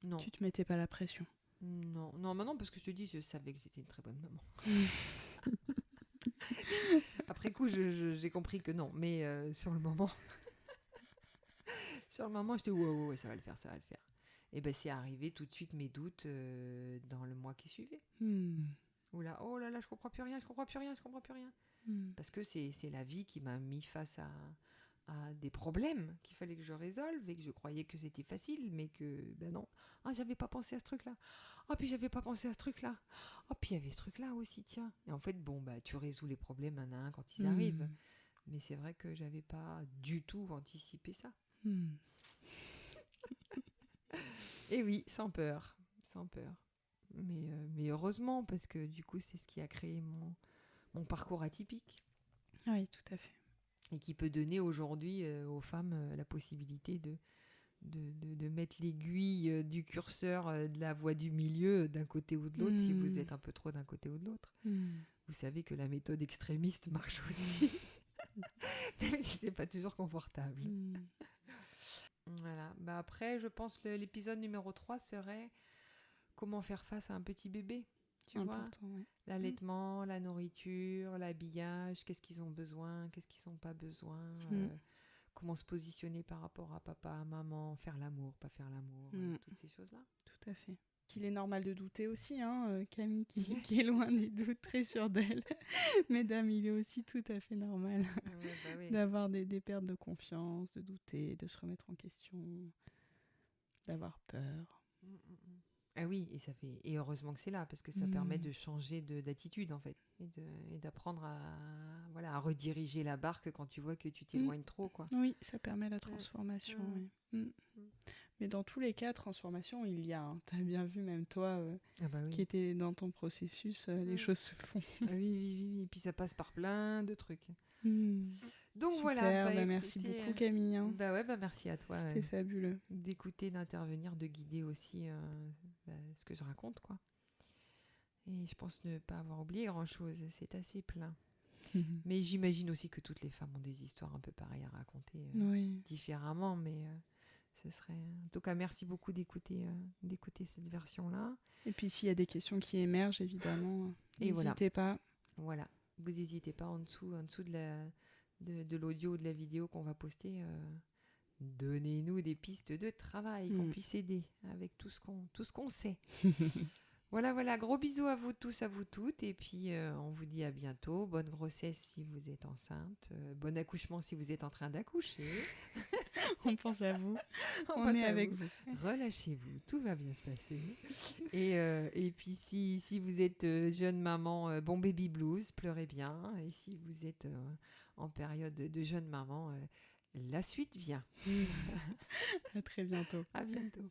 Non. Tu te mettais pas la pression? Non, non, maintenant parce que je te dis, je savais que j'étais une très bonne maman. Après coup, j'ai compris que non, mais sur le moment, j'étais ouais, ça va le faire, ça va le faire. Et ben c'est arrivé tout de suite mes doutes dans le mois qui suivait. Oula, oh là là, je comprends plus rien. Parce que c'est la vie qui m'a mis face à des problèmes qu'il fallait que je résolve et que je croyais que c'était facile, mais que, ben non. Ah, j'avais pas pensé à ce truc-là. Ah, puis j'avais pas pensé à ce truc-là. Ah, puis il y avait ce truc-là aussi, tiens. Et en fait, bon, bah, tu résous les problèmes un à un quand ils arrivent. Mais c'est vrai que j'avais pas du tout anticipé ça. Et oui, sans peur. Mais heureusement, parce que du coup, c'est ce qui a créé mon parcours atypique. Oui, tout à fait. Et qui peut donner aujourd'hui aux femmes la possibilité de mettre l'aiguille du curseur de la voie du milieu d'un côté ou de l'autre, si vous êtes un peu trop d'un côté ou de l'autre. Vous savez que la méthode extrémiste marche aussi, même si c'est pas toujours confortable. Voilà. Bah après, je pense que l'épisode numéro 3 serait comment faire face à un petit bébé. Tu vois, l'allaitement, la nourriture, l'habillage, qu'est-ce qu'ils ont besoin, qu'est-ce qu'ils n'ont pas besoin, comment se positionner par rapport à papa, à maman, faire l'amour, pas faire l'amour, toutes ces choses-là. Tout à fait. Qu'il est normal de douter aussi, hein, Camille qui est loin des doutes, très sûre d'elle. Mesdames, il est aussi tout à fait normal d'avoir des pertes de confiance, de douter, de se remettre en question, d'avoir peur. Ah oui, et heureusement que c'est là, parce que ça permet de changer d'attitude en fait, et d'apprendre à rediriger la barque quand tu vois que tu t'éloignes trop, quoi. Oui, ça permet la transformation. Oui. Mais dans tous les cas, transformation, il y a. Hein. Tu as bien vu, même toi, qui étais dans ton processus, les choses se font. Oui. Et puis ça passe par plein de trucs. Donc super, voilà. Merci beaucoup, Camille. Hein. Merci à toi. C'était fabuleux. D'écouter, d'intervenir, de guider aussi ce que je raconte, quoi. Et je pense ne pas avoir oublié grand-chose. C'est assez plein. Mais j'imagine aussi que toutes les femmes ont des histoires un peu pareilles à raconter différemment. Mais ce serait... En tout cas, merci beaucoup d'écouter cette version-là. Et puis, s'il y a des questions qui émergent, évidemment, n'hésitez pas. Voilà. Vous n'hésitez pas en dessous de l'audio ou de la vidéo qu'on va poster. Donnez-nous des pistes de travail qu'on puisse aider avec tout ce qu'on sait. Voilà, gros bisous à vous tous, à vous toutes, et puis on vous dit à bientôt. Bonne grossesse si vous êtes enceinte, bon accouchement si vous êtes en train d'accoucher. On pense à vous, on est avec vous. Relâchez-vous, tout va bien se passer. Et puis si vous êtes jeune maman, bon baby blues, pleurez bien. Et si vous êtes en période de jeune maman, la suite vient. À très bientôt. À bientôt.